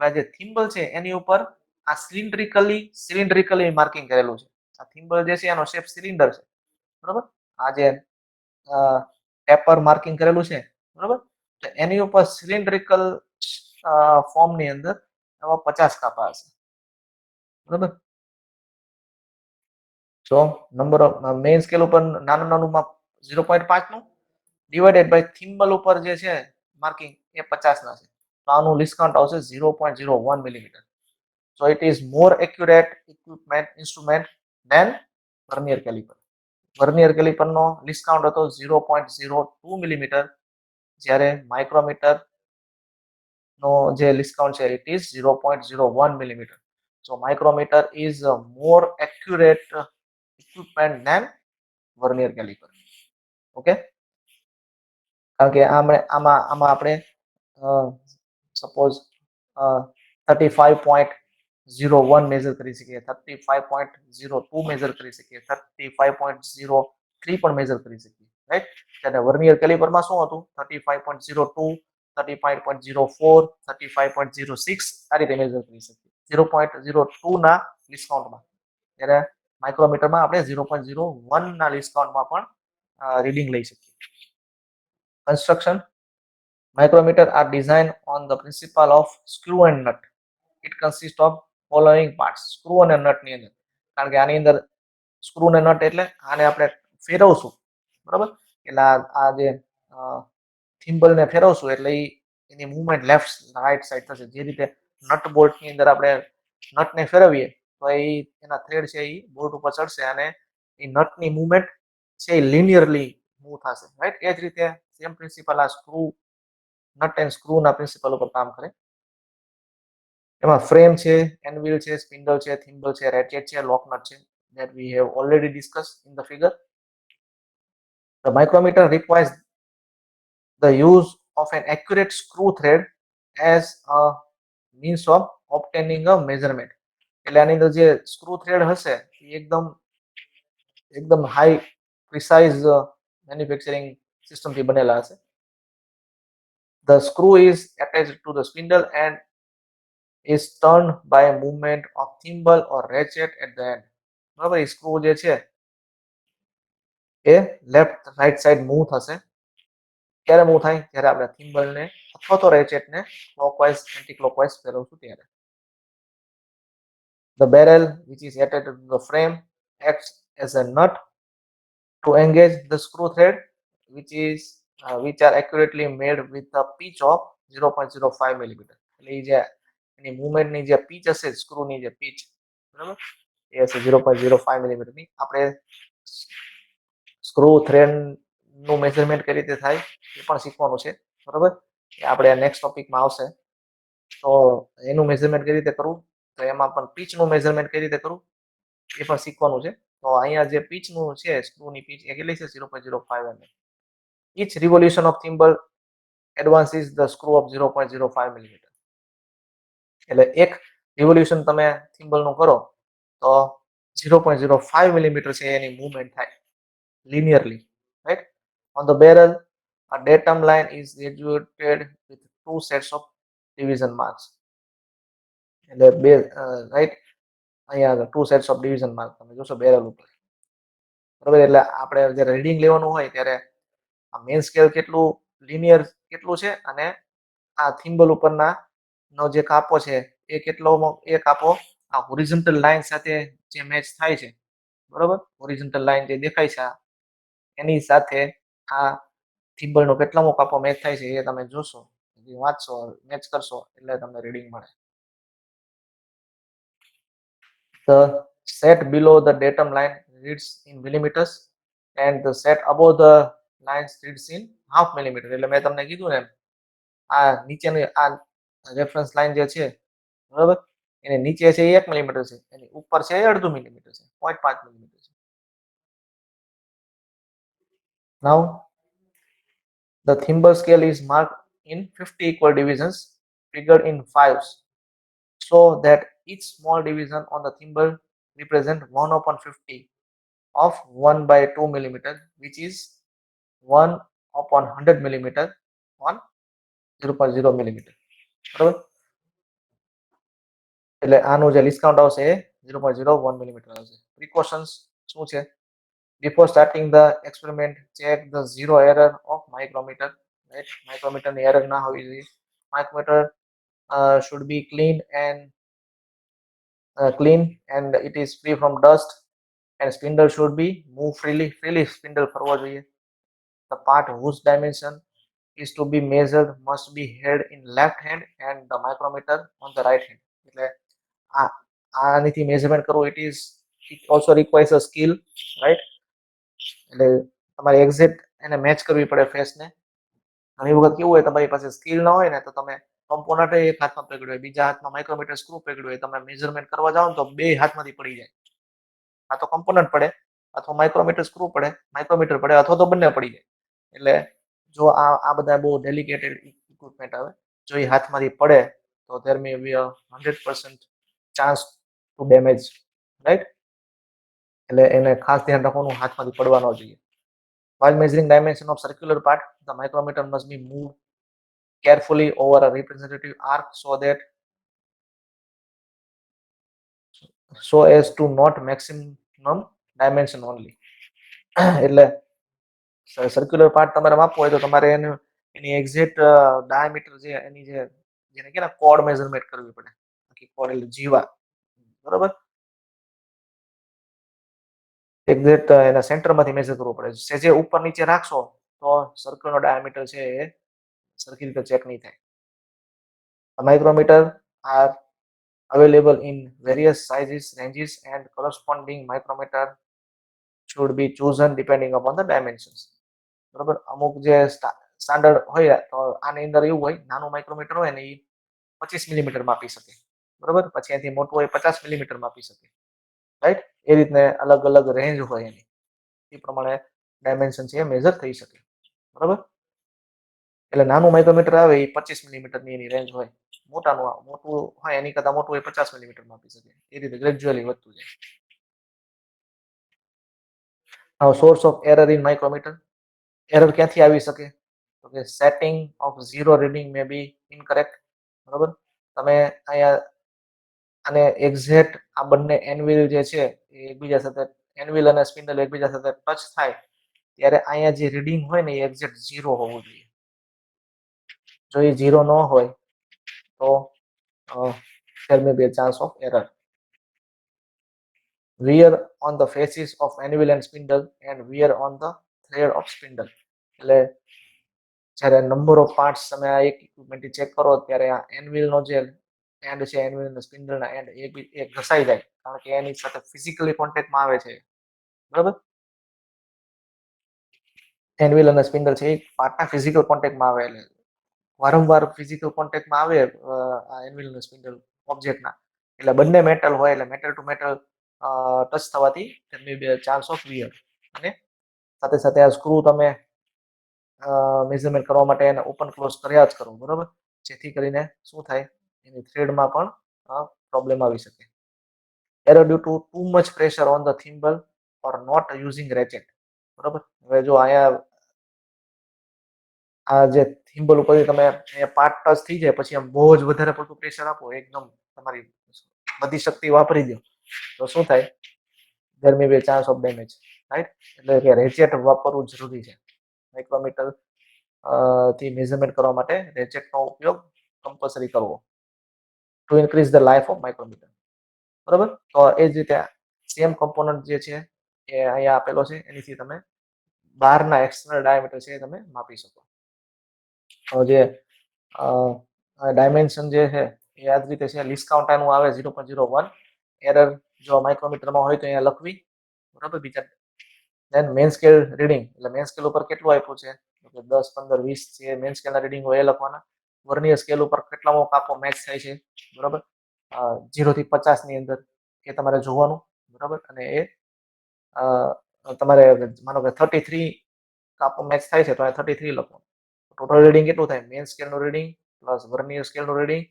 હવે જે થિમ્બલ છે એની ઉપર આ સિલિન્ડ્રિકલી માર્કિંગ કરેલું છે. આ થિમ્બલ જે છે એનો શેપ સિલિન્ડર છે, બરાબર? આ જે ટેપર માર્કિંગ કરેલું છે, બરાબર? તો એની ઉપર સિલિન્ડ્રિકલ ફોર્મની અંદર આવા 50 કાપા હશે, બરાબર? સો નંબર ઓફ મેઇન સ્કેલ ઉપર નાનું નાનું માપ 0.5 નું ડિવાઇડેડ બાય થિમ્બલ ઉપર જે છે માર્કિંગ એ 50 ના છે. તો આનું ડિસ્કાઉન્ટ આવશે 0.01 millimetre. So it is more accurate instrument than vernier caliper. Vernier કેલિપરનો ડિસ્કાઉન્ટ હતો 0.02 મિલીમીટર, જ્યારે માઇક્રોમીટર નો જે ડિસ્કાઉન્ટ છે it is 0.01 millimetre. So micrometer is more accurate equipment than vernier caliper. Okay, કારણ કે આમાં આપણે સપોઝ 35.01 મેજર કરી શકીએ, 35.02 મેજર કરી શકીએ, 35.03 પણ મેજર કરી શકીએ, રાઈટ. ત્યારે વર્નિયર કેલિપરમાં શું હતું, 35.02, 35.04, 35.06 આ રીતે મેજર કરી શકીએ 0.02 ના ડિસ્કાઉન્ટમાં. ત્યારે માઇક્રોમીટરમાં આપણે 0.01 ના ડિસ્કાઉન્ટમાં પણ રીડિંગ લઈ શકીએ. Construction: micrometer are designed on the principle of screw and nut. It consists of following parts. Screw અને નટ ની અંદર, કારણ કે આની અંદર સ્ક્રૂ અને નટ એટલે આને આપણે ફેરવશું, બરાબર. એટલે આ જે થિમ્બલ ને ફેરવશું એટલે એની મૂવમેન્ટ લેફ્ટ રાઈટ સાઈડ થશે. જે રીતે નટ બોલ્ટ ની અંદર આપણે નટ ને ફેરવીએ તો એના થ્રેડ છે એ બોલ્ટ ઉપર ચડશે અને એ નટ ની મૂવમેન્ટ છે એ લિનિયરલી મૂવ થશે, રાઈટ. એ જ રીતે સેમ પ્રિન્સિપલ આ સ્ક્રૂ નટ એન્ડ સ્ક્રૂ ના પ્રિન્સિપલ ઉપર કામ કરે. એમાં ફ્રેમ છે, એનવિલ છે, સ્પિન્ડલ છે, થિમ્બલ છે, રેકેટ છે, લોક નટ છે, that we have already discussed in the figure. The micrometer requires the use of an accurate screw thread as a means of obtaining a measurement. એટલે આની અંદર જે સ્ક્રૂ થ્રેડ હશે એ એકદમ હાઈ પ્રિસાઇઝ મેન્યુફેક્ચરિંગ સિસ્ટમથી બનેલા હશે. The screw is attached to the spindle and is turned by a movement of thimble or ratchet at the end. બરાબર, એ સ્ક્રૂ જે છે એ લેફ્ટ રાઈટ સાઈડ મૂવ થશે. ક્યારે મૂવ થાય, જ્યારે આપણે થિમ્બલ ને અથવા તો રેચેટ ને ક્લોકવાઇઝ એન્ટી ક્લોકવાઇઝ ફેરવશું ત્યારે. The barrel which is attached to the frame acts as a nut to engage the screw thread which are accurately made with a pitch of 0.05 millimeter. એટલે જે એની મૂવમેન્ટની જે પીચ હશે સ્ક્રૂની જે પીચ, બરાબર, એ હશે 0.05 મિલીમીટર ની. આપણે સ્ક્રૂ થ્રેડ નું મેઝરમેન્ટ કઈ રીતે થાય એ પણ શીખવાનું છે, બરાબર. એ આપણે નેક્સ્ટ ટોપિકમાં આવશે. તો એનું મેઝરમેન્ટ કઈ રીતે કરવું, તો એમાં પણ પીચનું મેઝરમેન્ટ કઈ રીતે કરવું એ પણ શીખવાનું છે. તો અહીંયા જે પીચનું છે સ્ક્રૂની પીચ એ કેટલી છે 0.05 mm. Each revolution of thimble advances the screw of 0.05 millimeter. એટલે એક રિવોલ્યુશન તમે થિમ્બલનું કરો તો 0.05 મિલીમીટર છે એની મૂવમેન્ટ થાય linearly, right. On the barrel, a datum line is graduated with two sets of division marks. એટલે બે રાઈટ, અહીંયા two sets of division mark તમે જોશો બેરલ ઉપર, બરાબર. એટલે આપણે જ્યારે રીડિંગ લેવાનું હોય ત્યારે આ મેઇન સ્કેલ કેટલું લિનિયર કેટલું છે અને આ થિમ્બલ ઉપરના નો જે કાપો છે એ કેટલો, એ કાપો આ હોરિઝોન્ટલ લાઈન સાથે જે મેચ થાય છે, બરાબર. હોરિઝોન્ટલ લાઈન જે દેખાય છે એની સાથે આ થિમ્બલનો કેટલામો કાપો મેચ થાય છે એ તમે જોશો, વાંચશો, મેચ કરશો એટલે તમને રીડિંગ મળે. The set below the datum line reads in millimeters and the set above the lines reads in half millimeter. એટલે મેં તમને કીધું ને આ નીચેની આ રેફરન્સ લાઈન જે છે, બરાબર, એની નીચે છે 1 મિલીમીટર છે, એની ઉપર છે 1/2 મિલીમીટર છે, 0.5 મિલીમીટર છે. Now the thimble scale is marked in 50 equal divisions figured in fives, so that each small division on the thimble represent 1/50 of 1/2 millimeter, which is 1/100 millimeter on 0.0 millimeter, બરાબર. એટલે આનું જે ડિસ્કાઉન્ટ આવશે એ 0.01 મિલીમીટર આવશે. પ્રિકોશન્સ શું છે? Before starting the experiment, check the zero error of micrometer, right. Micrometer ની error ના હોવી જોઈએ. Micrometer should be clean and it is free from dust, and spindle should be move freely spindle ફરવો જોઈએ. The part whose dimension is to be measured must be held in left hand and the micrometer on the right hand. એટલે આ આનીથી મેઝરમેન્ટ કરવું it also requires a skill, right? એટલે તમારે એક્ઝેક્ટ એને મેચ કરવી પડે ફેસને. ઘણી વખત કેવું હોય, તમારી પાસે સ્કિલ ન હોય ને તો તમે કમ્પોનન્ટ એક હાથમાં પકડ્યું હોય, બીજા હાથમાં માઇક્રોમીટર સ્ક્રૂ પકડ્યું હોય, તમે મેઝરમેન્ટ કરવા જાઓ ને તો બે હાથમાંથી પડી જાય. આ તો કમ્પોનન્ટ પડે, અથવા માઇક્રોમીટર સ્ક્રૂ પડે, માઇક્રોમીટર પડે, અથવા તો બંને પડી જાય. એટલે જો આ બધા બહુ ડેલિકેટેડ ઇક્વિપમેન્ટ આવે, જો એ હાથમાંથી પડે તો there may be 100% chance to damage, right? એટલે એને ખાસ ધ્યાન રાખવાનું, હાથમાંથી પડવા ન જોઈએ. While measuring dimension of circular part, the micrometer must be moved carefully over a representative arc so as to not maximum dimension only. એટલે સર્ક્યુલર પાર્ટ તમારે માપવો હોય તો તમારે એની એક્ઝેક્ટ ડાયામીટર જે એની જેને કે કોડ મેઝરમેન્ટ કરવી પડે. કોડ એટલે જીવા, બરોબર? એક્ઝેક્ટ એના સેન્ટરમાંથી મેઝર કરવું પડે. જે ઉપર નીચે રાખશો તો સર્કલનો ડાયામીટર છે એ સરખી રીતે ચેક નહીં થાય. Micrometer are available in various sizes, ranges, and corresponding micrometer should be chosen depending upon the dimensions. બરોબર? અમુક જે સ્ટાન્ડર્ડ હોય તો આની અંદર એવું હોય, નાનું માઇક્રોમીટર હોય ને એ 25 મિલીમીટર માપી શકે, બરોબર? પછી એનાથી મોટું હોય 50 મિલીમીટર માપી શકે, રાઈટ? એ રીતને અલગ અલગ રેન્જ હોય એની, એ પ્રમાણે ડાયમેન્શન છે એ મેઝર થઈ શકે, બરોબર? એટલે નાનું માઇક્રોમીટર આવે એ 25 મિલીમીટરની એની રેન્જ હોય, મોટું હોય એની કરતા મોટું હોય 50 મિલીમીટર માપી શકે. એ રીતે ગ્રેજ્યુઅલી વધતું જાય. Now source of error in micrometer. Error ક્યાંથી આવી શકે? તો કે setting of zero reading may be incorrect, બરોબર? તમે અહીંયા અને એક્ઝેક્ટ આ બંને એનવિલ જે છે એ એકબીજા સાથે, એનવિલ અને સ્પિન્ડલ એકબીજા સાથે ટચ થાય ત્યારે અહીંયા જે રીડિંગ હોય ને એ એક્ઝેક્ટ ઝીરો હોવું જોઈએ. જો એ ઝીરો ન હોય તો there may be a chance of error. Wear on the faces of anvil and spindle and wear on the thread of spindle. એટલે જ્યારે નંબર ઓફ પાર્ટ્સ તમે આ એક ઇક્વિપમેન્ટ ચેક કરો ત્યારે આ એનવિલ નો જે એન્ડ છે, એનવિલ અને સ્પિન્ડલ ના એન્ડ એક ઘસાઈ જાય, કારણ કે એની સાથે ફિઝિકલી કોન્ટેક્ટમાં આવે છે, બરાબર? એનવિલ અને સ્પિન્ડલ છે એ પાર્ટના ફિઝિકલ કોન્ટેક્ટમાં આવે, એટલે વારંવાર ફિઝિકલ કોન્ટેક્ટમાં આવે આ એનવિલ અને સ્પિન્ડલ ઓબ્જેક્ટના, એટલે બંને મેટલ હોય, એટલે મેટલ ટુ મેટલ ટચ થવાથી ચાન્સ ઓફ વિયર. અને સાથે સાથે આ સ્ક્રૂ તમે મેઝરમેન્ટ કરવા માટે એને ઓપન ક્લોઝ કર્યા જ કરો, બરોબર? જેથી કરીને શું થાય, એની થ્રેડમાં પણ પ્રોબ્લેમ આવી શકે. Error due to too much pressure on the thimble or not using ratchet, બરોબર? હવે જો અહીંયા આ જે થિમ્બલ ઉપર તમે પાર્ટ ટચ થઈ જાય પછી આમ બહુ જ વધારે પડતું પ્રેશર આપો, એકદમ તમારી બધી શક્તિ વાપરી દો તો શું થાય, there may be a chance of damage, right? એટલે કે રેચેટ વાપરવું જરૂરી છે. માઇક્રોમીટર થી મેઝરમેન્ટ કરવા માટે રેચેટનો ઉપયોગ કમ્પલસરી કરવો to increase the life of micrometer, બરોબર? તો એ જ રીતે સેમ કમ્પોનન્ટ જે છે એ અહીંયા આપેલો છે, એનીથી તમે બહારના એક્સટર્નલ ડાયામીટર છે એ તમે માપી શકો. જે ડાયમેન્શન જે છે એ આ જ રીતે છે. લીસ્ટ કાઉન્ટ આનું આવે 0.01. એરર જો માઇક્રોમીટરમાં હોય તો અહીંયા લખવી, બરાબર? બીજા દેન મેન સ્કેલ રીડિંગ, એટલે મેન સ્કેલ ઉપર કેટલું આપ્યું છે, 10, 15, 20 જે મેન સ્કેલના રીડિંગ હોય એ લખવાના. વર્નિયર સ્કેલ ઉપર કેટલામો કાપો મેચ થાય છે, બરાબર? 0 થી 50 ની અંદર એ તમારે જોવાનું, બરાબર? અને એ તમારે માનો કે 33 કાપો મેચ થાય છે તો 33 લખવાનું. ટોટલ રીડિંગ કેટલું થાય, મેન સ્કેલનું રીડિંગ પ્લસ વર્નિયર સ્કેલનું reading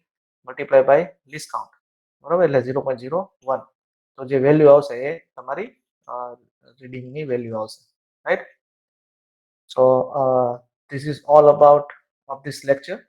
multiply by least count, બરાબર? એટલે 0.01. તો જે વેલ્યુ આવશે એ તમારી રીડિંગની વેલ્યુ આવશે, right? So this is all about of this lecture.